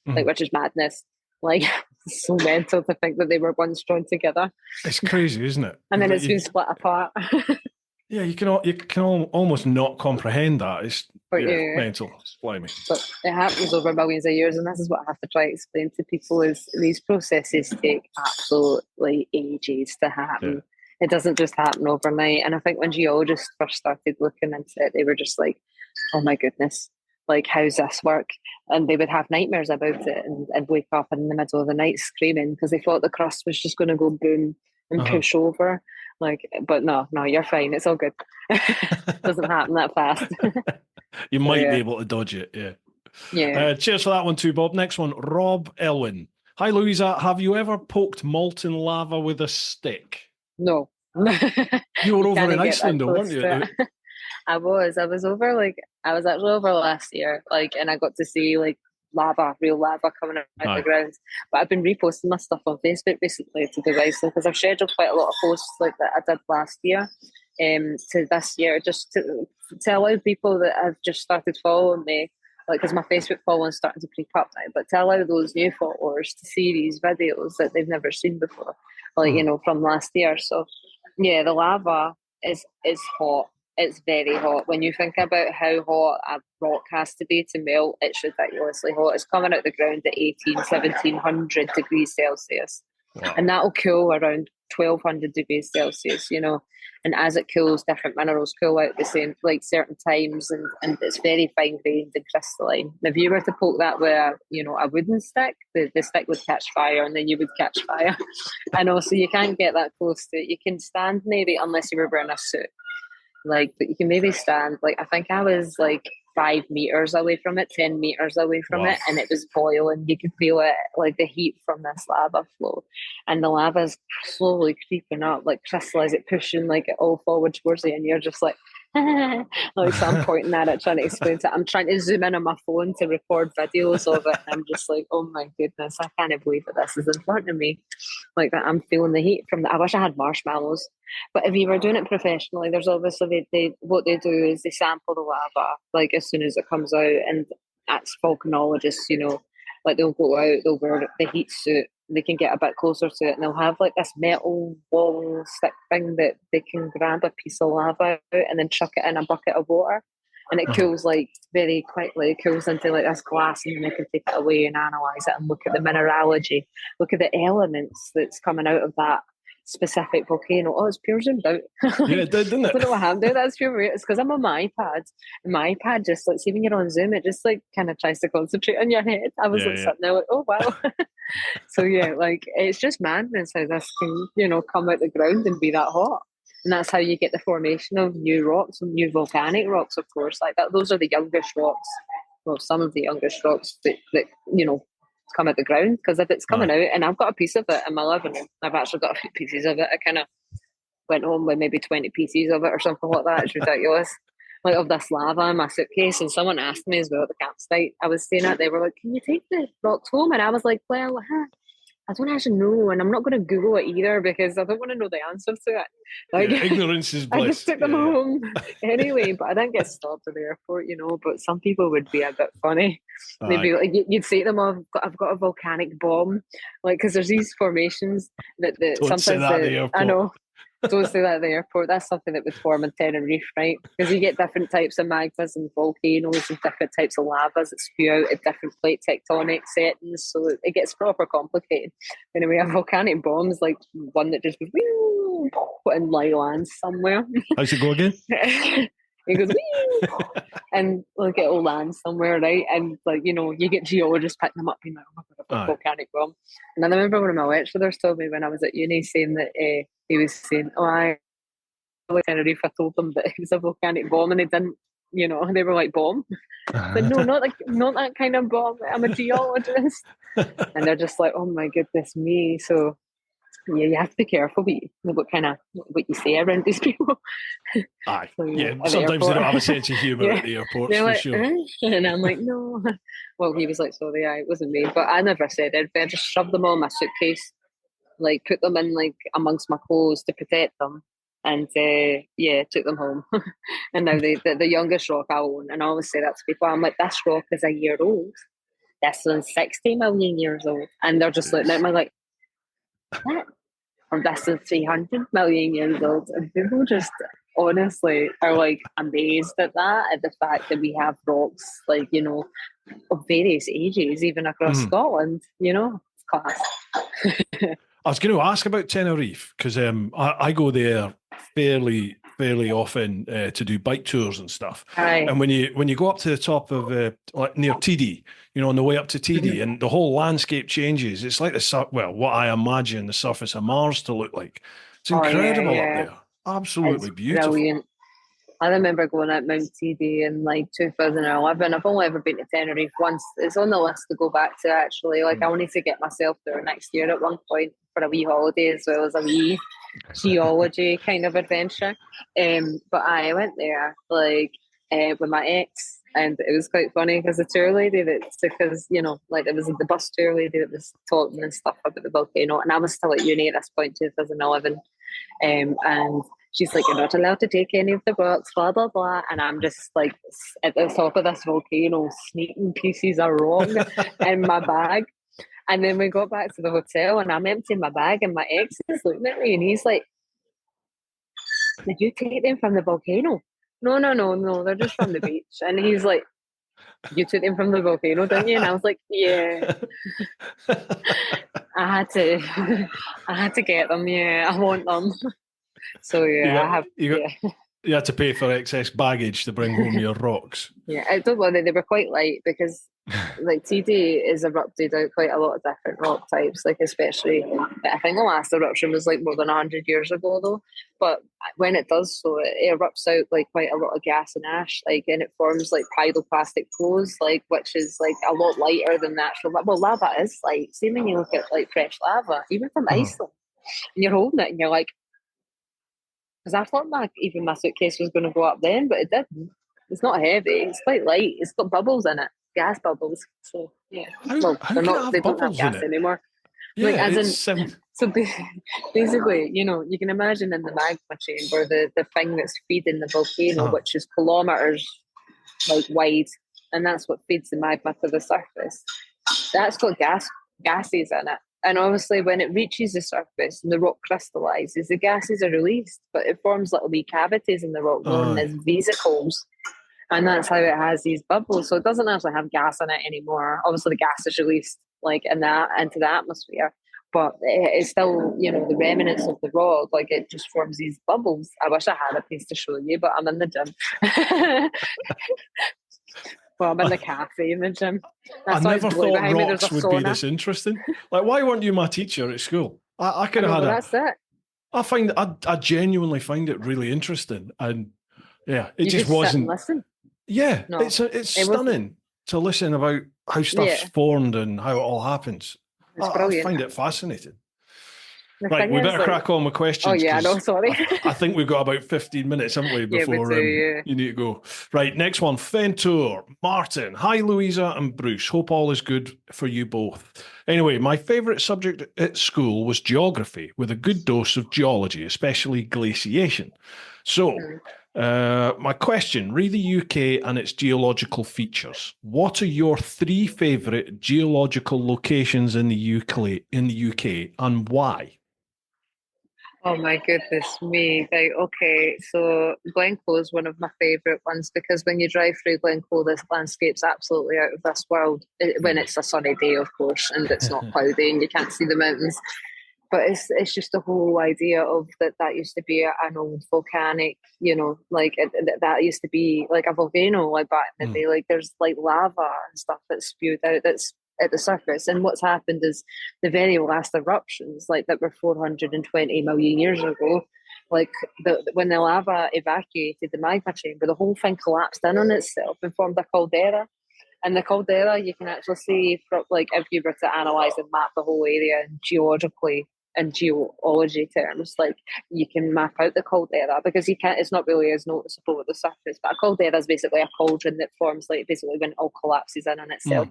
like, which is madness. Like It's so mental to think that they were once joined together. It's crazy, isn't it? And then it's been split apart. Yeah, you can almost not comprehend that. It's But yeah, mental. Blimey. but it happens over millions of years, and this is what I have to try to explain to people: is these processes take absolutely ages to happen. Yeah. It doesn't just happen overnight. And I think when geologists first started looking into it, they were just like, "Oh my goodness, like how's this work?" And they would have nightmares about it and wake up in the middle of the night screaming because they thought the crust was just going to go boom and push over. Like, but no, you're fine. It's all good. It doesn't happen that fast. You might be able to dodge it, yeah. Yeah. Cheers for that one too, Bob. Next one, Rob Elwin. Hi, Luisa. Have you ever poked molten lava with a stick? No. You were over in Iceland, though, weren't you? I was actually over last year, and I got to see real lava coming out the ground. But I've been reposting my stuff on Facebook recently to the Iceland because I've scheduled quite a lot of posts like that I did last year to this year, just to allow people that have just started following me, because my Facebook following's starting to creep up now, but to allow those new followers to see these videos that they've never seen before, from last year. So yeah, the lava is hot. It's very hot. When you think about how hot a rock has to be to melt, it's ridiculously hot. It's coming out the ground at 1700 degrees Celsius. Wow. And that'll cool around 1200 degrees Celsius, And as it cools, different minerals cool out the same, certain times, and it's very fine grained and crystalline. If you were to poke that with a wooden stick, the stick would catch fire, and then you would catch fire. And also, you can't get that close to it. You can stand maybe, unless you were wearing a suit. But you can maybe stand, I think I was 5 meters away from it, 10 meters away from it, and it was boiling. You could feel it, the heat from this lava flow. And the lava's slowly creeping up, crystallizing, it pushing it all forward towards you, and you're just so I'm pointing at it, trying to explain to it. I'm trying to zoom in on my phone to record videos of it, and I'm just oh my goodness, I can't believe that this is in front of me. That I'm feeling the heat from that. I wish I had marshmallows. But if you were doing it professionally, there's obviously what they do is they sample the lava as soon as it comes out, and that's volcanologists, they'll go out, they'll wear the heat suit, they can get a bit closer to it, and they'll have this metal long stick thing that they can grab a piece of lava out and then chuck it in a bucket of water, and it cools very quickly. It cools into this glass, and then they can take it away and analyze it and look at the mineralogy, look at the elements that's coming out of that specific volcano. Oh, it's pure zoomed out. Yeah, it did, didn't it? I don't know what happened there. That's pure. It's because I'm on my iPad, and my iPad just see when you're on Zoom, it just kind of tries to concentrate on your head. I was sitting there oh wow. So yeah, it's just madness how this can come out the ground and be that hot. And that's how you get the formation of new rocks, and new volcanic rocks, of course. Those are the youngest rocks. Well, some of the youngest rocks that come out the ground, because if it's coming out, and I've got a piece of it in my living room, I've actually got a few pieces of it. I kind of went home with maybe 20 pieces of it or something like that. It's ridiculous. Of this lava in my suitcase, and someone asked me as well at the campsite I was staying at, they were like, "Can you take the rocks home?" And I was like, "Well, I don't actually know, and I'm not going to Google it either because I don't want to know the answer to it." Ignorance is bliss. I just took them home anyway, but I didn't get stopped at the airport, But some people would be a bit funny. They'd be you'd say to them, "Oh, I've got a volcanic bomb," because there's these formations that Don't say that at the airport. I know. Don't say that at the airport. That's something that would form in Tenerife, right? Because you get different types of magmas and volcanoes and different types of lavas that spew out at different plate tectonic settings, so it gets proper complicated. Anyway, we have volcanic bombs, one that just goes and lands somewhere. How's it go again? It goes and it'll land somewhere, right? And you get geologists picking them up, being like, "Oh my god, a volcanic bomb." And I remember one of my lecturers told me when I was at uni, saying that he was saying, "Oh, I Tenerife." I told them that it was a volcanic bomb, and they didn't. They were like, "Bomb?" But no, not that kind of bomb. I'm a geologist, and they're just like, "Oh my goodness me!" So. Yeah, you have to be careful what you say around these people. Aye, so, sometimes they don't have a sense of humour at the airports, for sure. And I'm like, no. Well, he was like, "Sorry, it wasn't me," but I never said anything. I just shoved them all in my suitcase, put them in amongst my clothes to protect them, and took them home. And now the youngest rock I own, and I always say that to people, I'm like, "This rock is a year old." this one's 60 million years old. And they're just looking at me like, what? Or this is 300 million years old. And people just honestly are like amazed at that, at the fact that we have rocks, like, you know, of various ages, even across Scotland, you know, it's class. I was going to ask about Tenerife because I go there fairly often to do bike tours and stuff. Aye. And when you go up to the top of like near TD, you know, on the way up to TD, and the whole landscape changes. It's like what I imagine the surface of Mars to look like. It's incredible up there. Absolutely it's beautiful. Brilliant. I remember going at Mount TD in like 2011. I've only ever been to Tenerife once. It's on the list to go back to, actually. Like, I wanted to get myself there next year at one point for a wee holiday, as well as a wee geology kind of adventure. But I went there like with my ex, and it was quite funny because the tour lady that took us, you know, like it was the bus tour lady that was talking and stuff about the volcano, and I was still at uni at this point, 2011, and she's like, you're not allowed to take any of the rocks, blah, blah, blah. And I'm just like at the top of this volcano, sneaking pieces of rock in my bag. And then we got back to the hotel and I'm emptying my bag, and my ex is looking at me and he's like, did you take them from the volcano? No, they're just from the beach. And he's like, you took them from the volcano, didn't you? And I was like, yeah. I had to get them, yeah. I want them. So yeah, you had to pay for excess baggage to bring home your rocks. Yeah, I don't worry, they were quite light because like TD is erupted out quite a lot of different rock types, like especially, I think the last eruption was like more than 100 years ago though. But when it does so, it erupts out like quite a lot of gas and ash, like, and it forms like pyroclastic flows, like, which is like a lot lighter than the actual, well, lava is light. See, when you look at like fresh lava, even from Iceland, and you're holding it and you're like, because I thought my suitcase was going to go up then, but it didn't. It's not heavy. It's quite light. It's got bubbles in it, gas bubbles. So yeah, they're not. They don't have gas anymore. Yeah, like, basically, you know, you can imagine in the magma chamber the thing that's feeding the volcano, which is kilometers like wide, and that's what feeds the magma to the surface. That's got gases in it. And obviously, when it reaches the surface and the rock crystallizes, the gases are released, but it forms little wee cavities in the rock known as vesicles. And that's how it has these bubbles. So it doesn't actually have gas in it anymore. Obviously, the gas is released like into the atmosphere, but it's still, you know, the remnants of the rock. Like, it just forms these bubbles. I wish I had a piece to show you, but I'm in the gym. Well, I'm in the cafe in the gym. I never thought rocks would be this interesting. Like, why weren't you my teacher at school? I could have had That's it. I genuinely find it really interesting, and yeah, it you just wasn't. Listen. Yeah, no, it's stunning to listen about how stuff's formed and how it all happens. I find it fascinating. Right, we better crack on with questions. Oh yeah, no, sorry. I think we've got about 15 minutes, haven't we, before you need to go. Right, next one, Fentour, Martin. Hi, Louisa and Bruce. Hope all is good for you both. Anyway, my favourite subject at school was geography, with a good dose of geology, especially glaciation. So, my question, re the UK and its geological features. What are your 3 favourite geological locations in the UK and why? Oh my goodness me. Right, okay. So Glencoe is one of my favourite ones because when you drive through Glencoe, this landscape's absolutely out of this world. When it's a sunny day, of course, and it's not cloudy and you can't see the mountains. But it's just the whole idea of that used to be an old volcanic, you know, like that used to be like a volcano, like back in the day. Like, there's like lava and stuff that's spewed out that's at the surface. And what's happened is the very last eruptions, like that were 420 million years ago, like when the lava evacuated the magma chamber, the whole thing collapsed in on itself and formed a caldera. And the caldera, you can actually see, from, like, if you were to analyse and map the whole area geologically and geology terms, like, you can map out the caldera because you can't. It's not really as noticeable at the surface, but a caldera is basically a cauldron that forms, like, basically when it all collapses in on itself.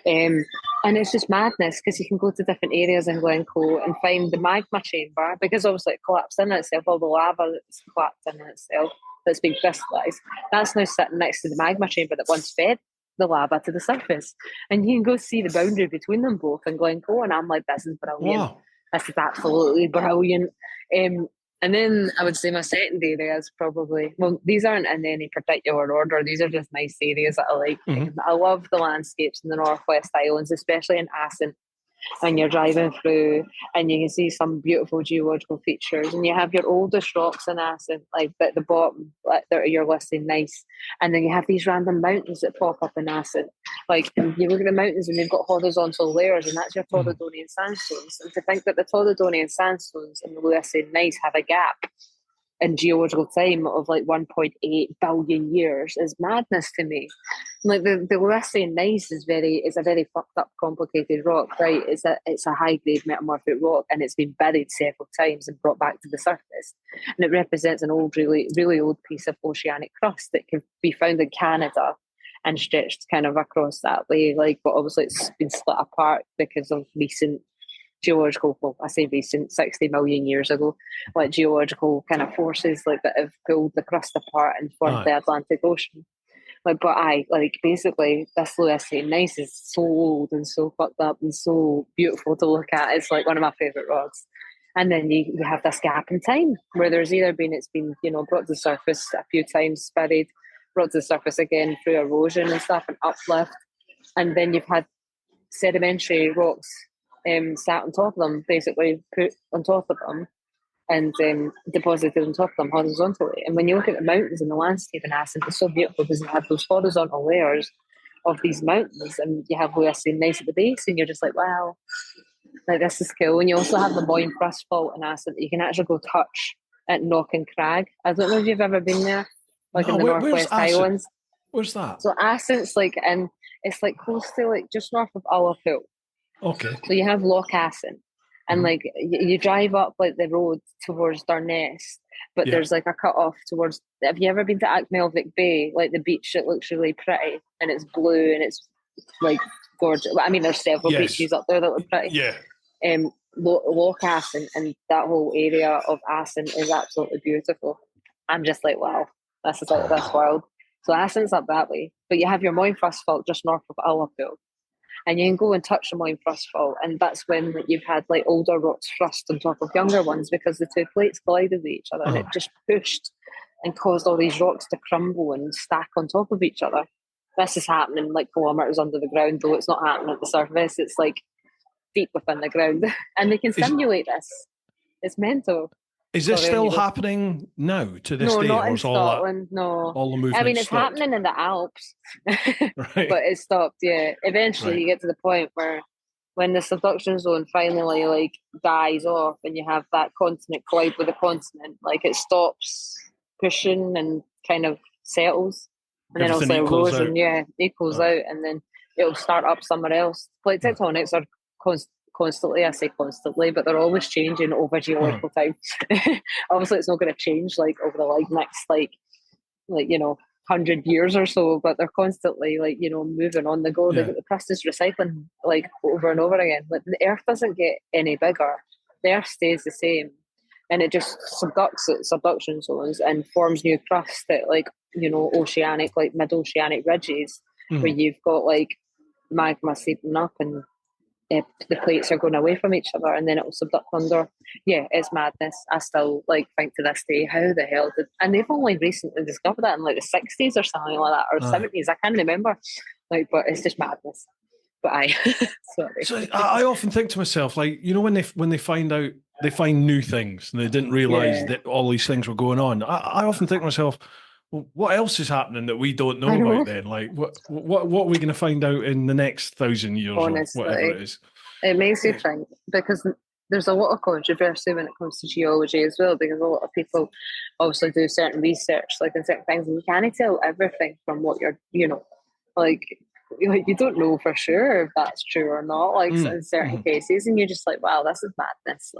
And it's just madness because you can go to different areas in Glencoe and find the magma chamber because obviously it collapsed in itself. All the lava that's collapsed in itself that's been crystallised, that's now sitting next to the magma chamber that once fed the lava to the surface. And you can go see the boundary between them both in Glencoe. And I'm like, this is brilliant. Wow. This is absolutely brilliant. And then I would say my second area is probably, well, these aren't in any particular order. These are just nice areas that I like. Mm-hmm. I love the landscapes in the Northwest Islands, especially in Assynt. And you're driving through and you can see some beautiful geological features, and you have your oldest rocks in Assynt, like at the bottom, like that you're listing nice. And then you have these random mountains that pop up in Assynt. Like, and you look at the mountains and they've got horizontal layers, and that's your Torridonian sandstones. And to think that the Torridonian sandstones and the Luisa gneiss have a gap in geological time of like 1.8 billion years is madness to me. Like the Luisa gneiss is a very fucked up, complicated rock, right? It's a high grade metamorphic rock, and it's been buried several times and brought back to the surface. And it represents an old, really, really old piece of oceanic crust that can be found in Canada and stretched kind of across that way. Like, but obviously it's been split apart because of recent geological, well, I say recent, 60 million years ago, like geological kind of forces like that have pulled the crust apart and formed the Atlantic Ocean. Like, but basically this Luisa gneiss is so old and so fucked up and so beautiful to look at. It's like one of my favourite rocks. And then you have this gap in time where it's been, brought to the surface a few times, buried, brought to the surface again through erosion and stuff and uplift. And then you've had sedimentary rocks sat on top of them, basically put on top of them and deposited on top of them horizontally. And when you look at the mountains and the landscape in Assynt, it's so beautiful because you have those horizontal layers of these mountains, and you have Luisa gneiss at the base, and you're just like, wow, like this is cool. And you also have the Moyne Thrust Fault in Assynt that you can actually go touch at Knock and Crag. I don't know if you've ever been there, like in the Northwest Highlands. Where's that? So Assynt's like it's like close to like just north of Ullapool. Okay. So you have Loch Assynt, and like you drive up like the road towards Darnest, but there's like a cut off towards. Have you ever been to Achmelvik Bay? Like the beach, it looks really pretty and it's blue and it's like gorgeous. I mean, there's several beaches up there that look pretty. Yeah. Loch Assynt and that whole area of Assynt is absolutely beautiful. I'm just like, wow, this is like this world. So Assynt's up that way, but you have your Moyne Thrust Fault just north of Ullapool. And you can go and touch the Moyne Thrust Fault, and that's when you've had like older rocks thrust on top of younger ones because the two plates collided with each other, and it just pushed and caused all these rocks to crumble and stack on top of each other. This is happening like kilometres under the ground, though it's not happening at the surface. It's like deep within the ground, and they can simulate this. It's mental. Is this still happening now to this day? No, not in Scotland. No, all the movement. I mean, it's stopped? happening in the Alps, right. But it stopped. Yeah, eventually you get to the point where, when the subduction zone finally like dies off, and you have that continent collide with the continent, like it stops pushing and kind of settles, and then also erosion, equals out, and then it'll start up somewhere else. Plate tectonics are constantly, I say constantly, but they're always changing over geological time. Obviously, it's not going to change like over the next 100 years or so, but they're constantly moving on the go. The crust is recycling like over and over again. Like the Earth doesn't get any bigger; the Earth stays the same, and it just subducts at subduction zones and forms new crust at oceanic, like mid-oceanic ridges where you've got like magma seeping up and the plates are going away from each other, and then it will subduct under. Yeah, it's madness. I still think to this day, how the hell and they've only recently discovered that in like the 60s or something like that, or 70s. I can't remember. But it's just madness. But sorry. So I often think to myself, when they find out, they find new things and they didn't realise that all these things were going on. I often think to myself, well, what else is happening that we don't know about then? Like, what are we going to find out in the next 1,000 years Honestly, or whatever it is? It makes you think, because there's a lot of controversy when it comes to geology as well, because a lot of people also do certain research, like in certain things, and you can't tell everything from what you're, you don't know for sure if that's true or not, in certain cases, and you're just like, wow, this is madness,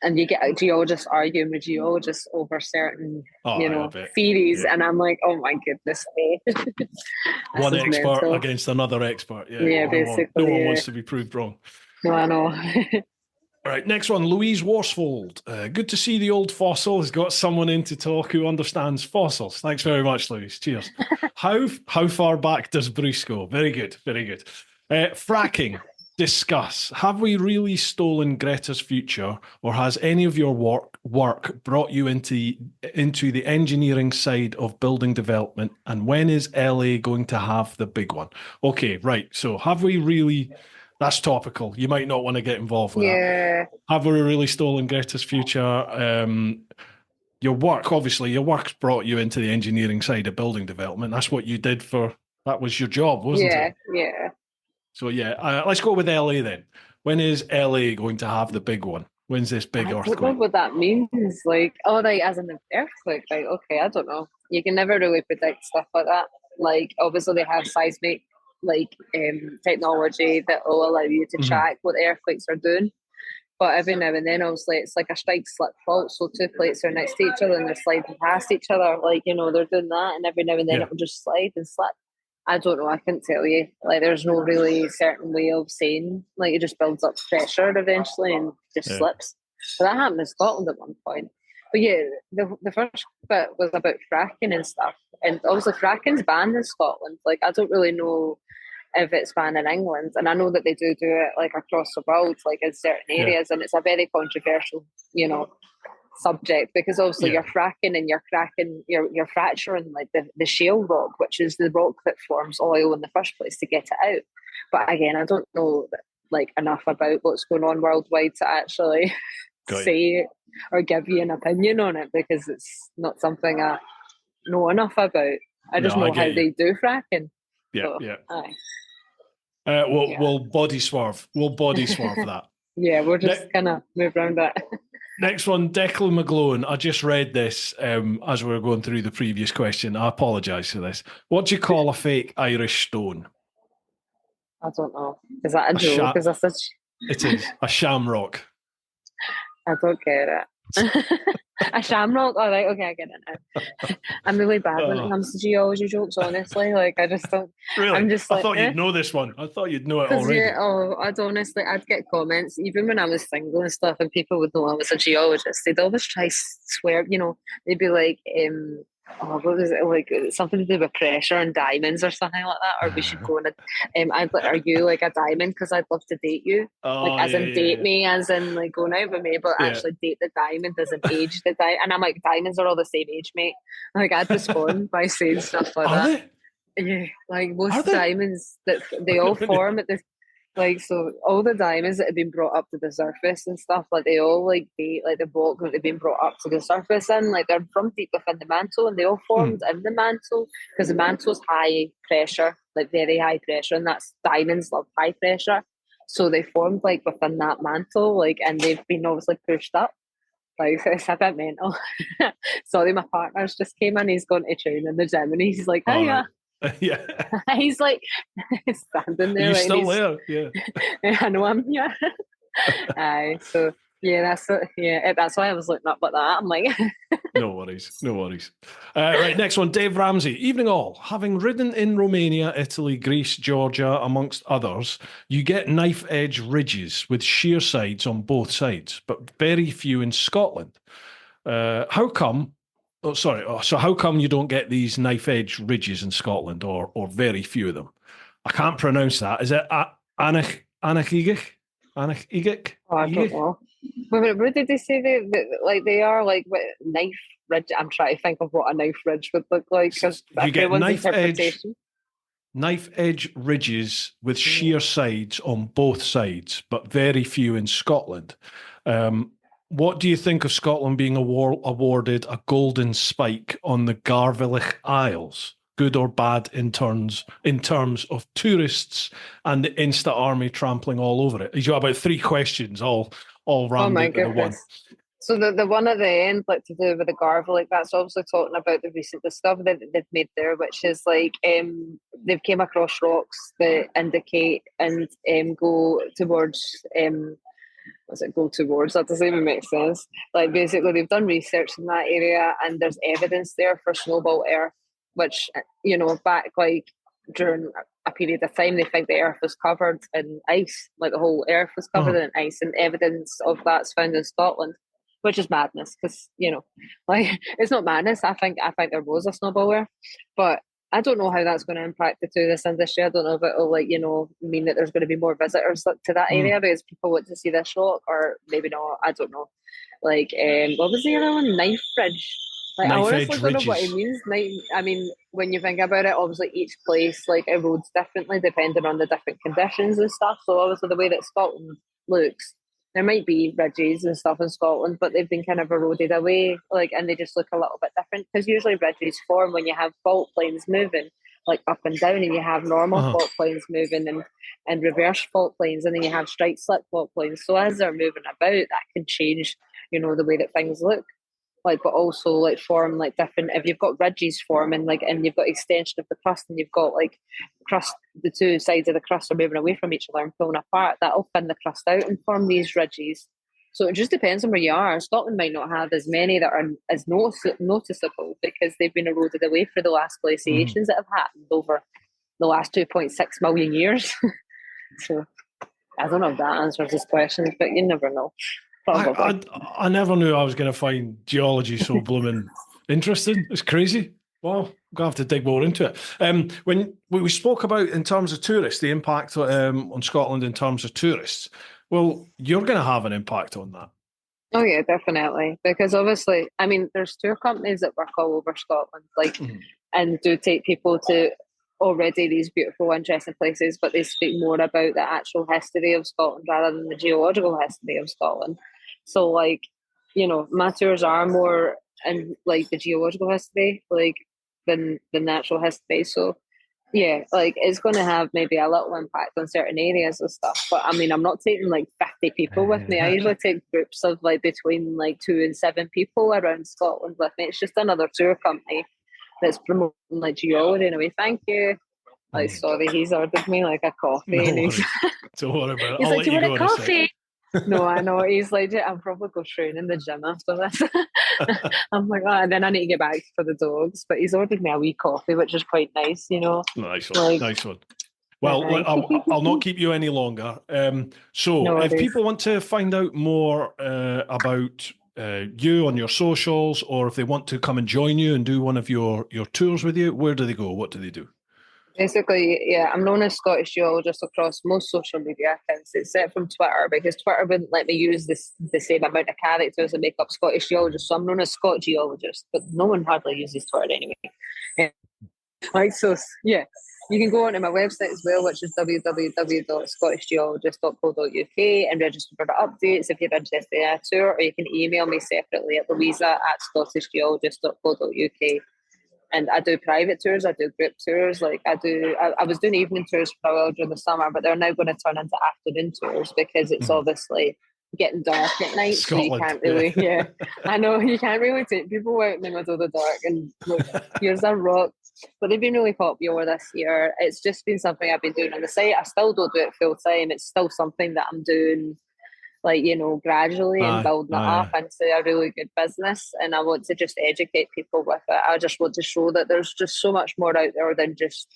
and you get geologists arguing with geologists over certain, theories, and I'm like, oh my goodness me. One expert against another expert. Yeah, basically. No one wants to be proved wrong. No, I know. All right, next one, Louise Worsfold. Good to see the old fossil has got someone in to talk who understands fossils. Thanks very much, Louise. Cheers. How far back does Bruce go? Very good, very good. Fracking. Discuss. Have we really stolen Greta's future, or has any of your work brought you into the engineering side of building development? And when is LA going to have the big one? Okay, right. So have we really? That's topical. You might not want to get involved with that. Have we really stolen Greta's future? Your work's brought you into the engineering side of building development. That's what you did that was your job, wasn't it? Yeah. So let's go with LA then. When is LA going to have the big one? When's this big earthquake? I don't know what that means. Like, as in an earthquake. Like, okay, I don't know. You can never really predict stuff like that. Like, obviously they have seismic technology that will allow you to track what the earthquakes are doing. But every now and then, obviously, it's like a strike-slip fault. So two plates are next to each other and they're sliding past each other. Like, they're doing that, and every now and then it will just slide and slip. I don't know. I couldn't tell you. Like, there's no really certain way of saying. Like, it just builds up pressure eventually and just slips. So that happened in Scotland at one point. But yeah, the first bit was about fracking and stuff. And obviously, fracking's banned in Scotland. Like, I don't really know if it's banned in England. And I know that they do it like across the world, like in certain areas. And it's a very controversial, subject, because obviously you're fracking and you're cracking, you're fracturing like the shale rock, which is the rock that forms oil in the first place to get it out. But again, I don't know like enough about what's going on worldwide to actually say or give you an opinion on it, because it's not something I know enough about. I just know how they do fracking. We'll body swerve. We'll body swerve that. Yeah, we'll just kind of move around that. Next one, Declan McGlone. I just read this as we were going through the previous question. I apologise for this. What do you call a fake Irish stone? I don't know. Is that a joke? Is that such? It is a shamrock. I don't get it. A shamrock? All right, okay, I get it now. I'm really bad when it comes to geology jokes, honestly. Like, I just don't. Really? I'm just I thought you'd know this one. I thought you'd know it already. I'd get comments, even when I was single and stuff, and people would know I was a geologist. They'd always try swear, they'd be like, what was it, like something to do with pressure and diamonds or something like that, or we should go on are you like a diamond, because I'd love to date you, date me as in like going out with me, but actually date the diamond as in age the diamond. And I'm like, diamonds are all the same age, mate. Like, I'd respond by saying stuff like that. Yeah, like most diamonds that they all form at the so all the diamonds that have been brought up to the surface and stuff, like they all date like the block that they've been brought up to the surface in, like they're from deep within the mantle, and they all formed in the mantle, because the mantle's high pressure, like very high pressure, and that's diamonds love high pressure, so they formed like within that mantle, like, and they've been obviously pushed up. Like, it's a bit mental. Sorry, my partner's just came in. He's going to train in the gym, and he's like, "Hiya." Yeah. He's like standing there. Are you still there? Yeah. I know I'm here. So yeah, that's why I was looking up at that. I'm like, no worries. Right, next one, Dave Ramsey. Evening all. Having ridden in Romania, Italy, Greece, Georgia, amongst others, you get knife edge ridges with sheer sides on both sides, but very few in Scotland. How come? So how come you don't get these knife edge ridges in Scotland, or very few of them? I can't pronounce that. Is it Anachigich? Oh, I don't know. What did they say? They are like knife ridge. I'm trying to think of what a knife ridge would look like, because you get knife edge ridges with sheer sides on both sides, but very few in Scotland. What do you think of Scotland being awarded a golden spike on the Garvilich Isles? Good or bad in terms of tourists and the Insta army trampling all over it? He's got about 3 questions, all rammed into the one. So the one at the end, like to do with the Garvilich, that's obviously talking about the recent discovery that they've made there, which is like they've came across rocks that indicate and go towards that doesn't even make sense. Like, basically they've done research in that area, and there's evidence there for snowball earth, which back like during a period of time, they think the Earth was covered in ice, like the whole Earth was covered in ice, and evidence of that's found in Scotland, which is madness because like it's not madness. I think there was a snowball there, but I don't know how that's going to impact the tourist industry. I don't know if it'll mean that there's going to be more visitors to that area because people want to see this rock, or maybe not. I don't know. Like, what was the other one? Knife Ridge. Like, I Knife honestly edge don't know what it ridges. means. I mean, when you think about it, obviously each place like erodes differently depending on the different conditions and stuff. So obviously the way that Scotland looks, there might be ridges and stuff in Scotland, but they've been kind of eroded away, like, and they just look a little bit different because usually ridges form when you have fault planes moving, like up and down, and you have normal fault planes moving and reverse fault planes, and then you have strike slip fault planes. So as they're moving about, that can change, the way that things look, like, but also like form like different, if you've got ridges forming, like, and you've got extension of the crust, and you've got like crust, the two sides of the crust are moving away from each other and pulling apart, that'll thin the crust out and form these ridges. So it just depends on where you are. Scotland might not have as many that are as noticeable because they've been eroded away for the last glaciations that have happened over the last 2.6 million years. So I don't know if that answers this question, but you never know. Probably. I never knew I was going to find geology so blooming interesting. It's crazy. Well, I'm going to have to dig more into it. When we spoke about in terms of tourists, the impact on Scotland in terms of tourists, well, you're going to have an impact on that. Oh yeah, definitely. Because obviously, I mean, there's tour companies that work all over Scotland, like, and do take people to already these beautiful, interesting places, but they speak more about the actual history of Scotland rather than the geological history of Scotland. So, like, my tours are more in like the geological history, like, than the natural history. So, yeah, like, it's going to have maybe a little impact on certain areas and stuff. But I mean, I'm not taking like 50 people with me. I usually take groups of like between like 2 and 7 people around Scotland with me. It's just another tour company that's promoting like geology in a way. Thank you. Like, sorry, he's ordered me like a coffee. No And worries. Don't worry about it. he's I'll like, let "Do you you want go a in a coffee?" sec. No, I know. He's like, "I'm probably go train in the gym after this." I'm like, oh, and then I need to get back for the dogs. But he's ordered me a wee coffee, which is quite nice, Nice one. Like, Nice one. Well, I'll not keep you any longer. So, no if worries. people want to find out more about you on your socials, or if they want to come and join you and do one of your tours with you, where do they go? What do they do? Basically, yeah, I'm known as Scottish Geologist across most social media accounts, except from Twitter, because Twitter wouldn't let me use the same amount of characters that make up Scottish Geologist. So I'm known as Scott Geologist, but no one hardly uses Twitter anyway. Right, so yeah, you can go onto my website as well, which is www.scottishgeologist.co.uk, and register for the updates if you're interested in a tour, or you can email me separately at louisa@scottishgeologist.co.uk. And I do private tours, I do group tours. Like, I was doing evening tours for a while during the summer, but they're now going to turn into afternoon tours because it's obviously getting dark at night. So you Scotland. can't really, yeah, I know, you can't really take people out in the middle of the dark and look, here's a rock. But they've been really popular this year. It's just been something I've been doing on the site. I still don't do it full time. It's still something that I'm doing, like, gradually, and Aye, building it aye, up into a really good business. And I want to just educate people with it. I just want to show that there's just so much more out there than just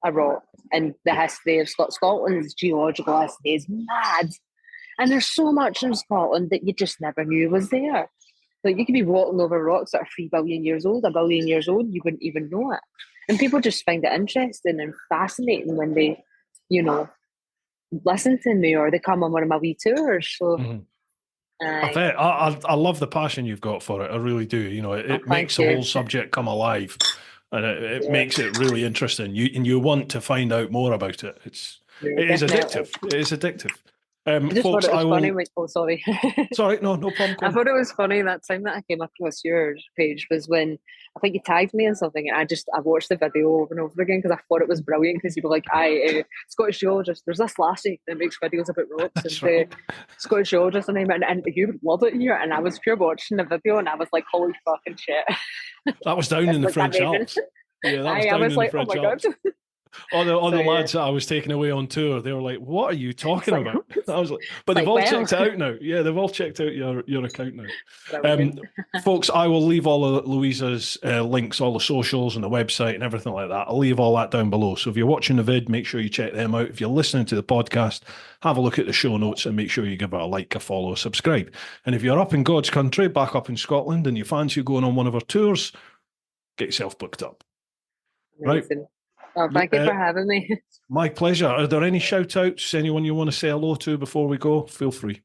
a rock. And the history of Scotland's geological history is mad. And there's so much in Scotland that you just never knew was there. Like, you could be walking over rocks that are 3 billion years old, a billion years old, you wouldn't even know it. And people just find it interesting and fascinating when they, listen to me, or they come on one of my wee tours. So, I love the passion you've got for it. I really do. It thank makes the you. whole subject come alive, and it Yeah, makes it really interesting. You want to find out more about it. yeah, It is definitely. addictive. It is addictive. I just thought Folks, it I was funny. will. Oh, sorry. Sorry, no problem. Go I on. thought it was funny that time that I came across your page was when I think you tagged me in something, and I watched the video over and over again because I thought it was brilliant, because you were like, Scottish Geologist, there's this lassie that makes videos about rocks, and That's right. Scottish Geologist, and you would love it here. And I was pure watching the video, and I was like, holy fucking shit. That was down in the Like, French amazing. Alps. Yeah, that was I down was in the like, oh French my God. Alps. all So, the yeah. lads that I was taking away on tour, they were like, "What are you talking like- about?" I was like, "But they've like, all well. checked it out now. Yeah, they've all checked out your account now." Brilliant. Folks, I will leave all of Louisa's links, all the socials and the website and everything like that. I'll leave all that down below. So if you're watching the vid, make sure you check them out. If you're listening to the podcast, have a look at the show notes and make sure you give it a like, a follow, a subscribe. And if you're up in God's country, back up in Scotland, and you fancy going on one of our tours, get yourself booked up. Amazing. Right. Oh, thank you for having me. My pleasure. Are there any shout outs? Anyone you want to say hello to before we go? Feel free.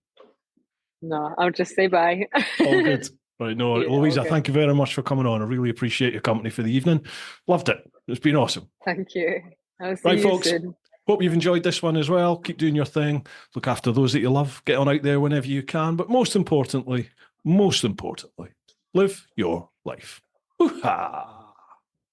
No, I'll just say bye. All good. Right, no, Yeah, Louisa, okay. thank you very much for coming on. I really appreciate your company for the evening. Loved it. It's been awesome. Thank you. I'll see Right, you folks. soon. Hope you've enjoyed this one as well. Keep doing your thing. Look after those that you love. Get on out there whenever you can. But most importantly, live your life. Hoo-ha!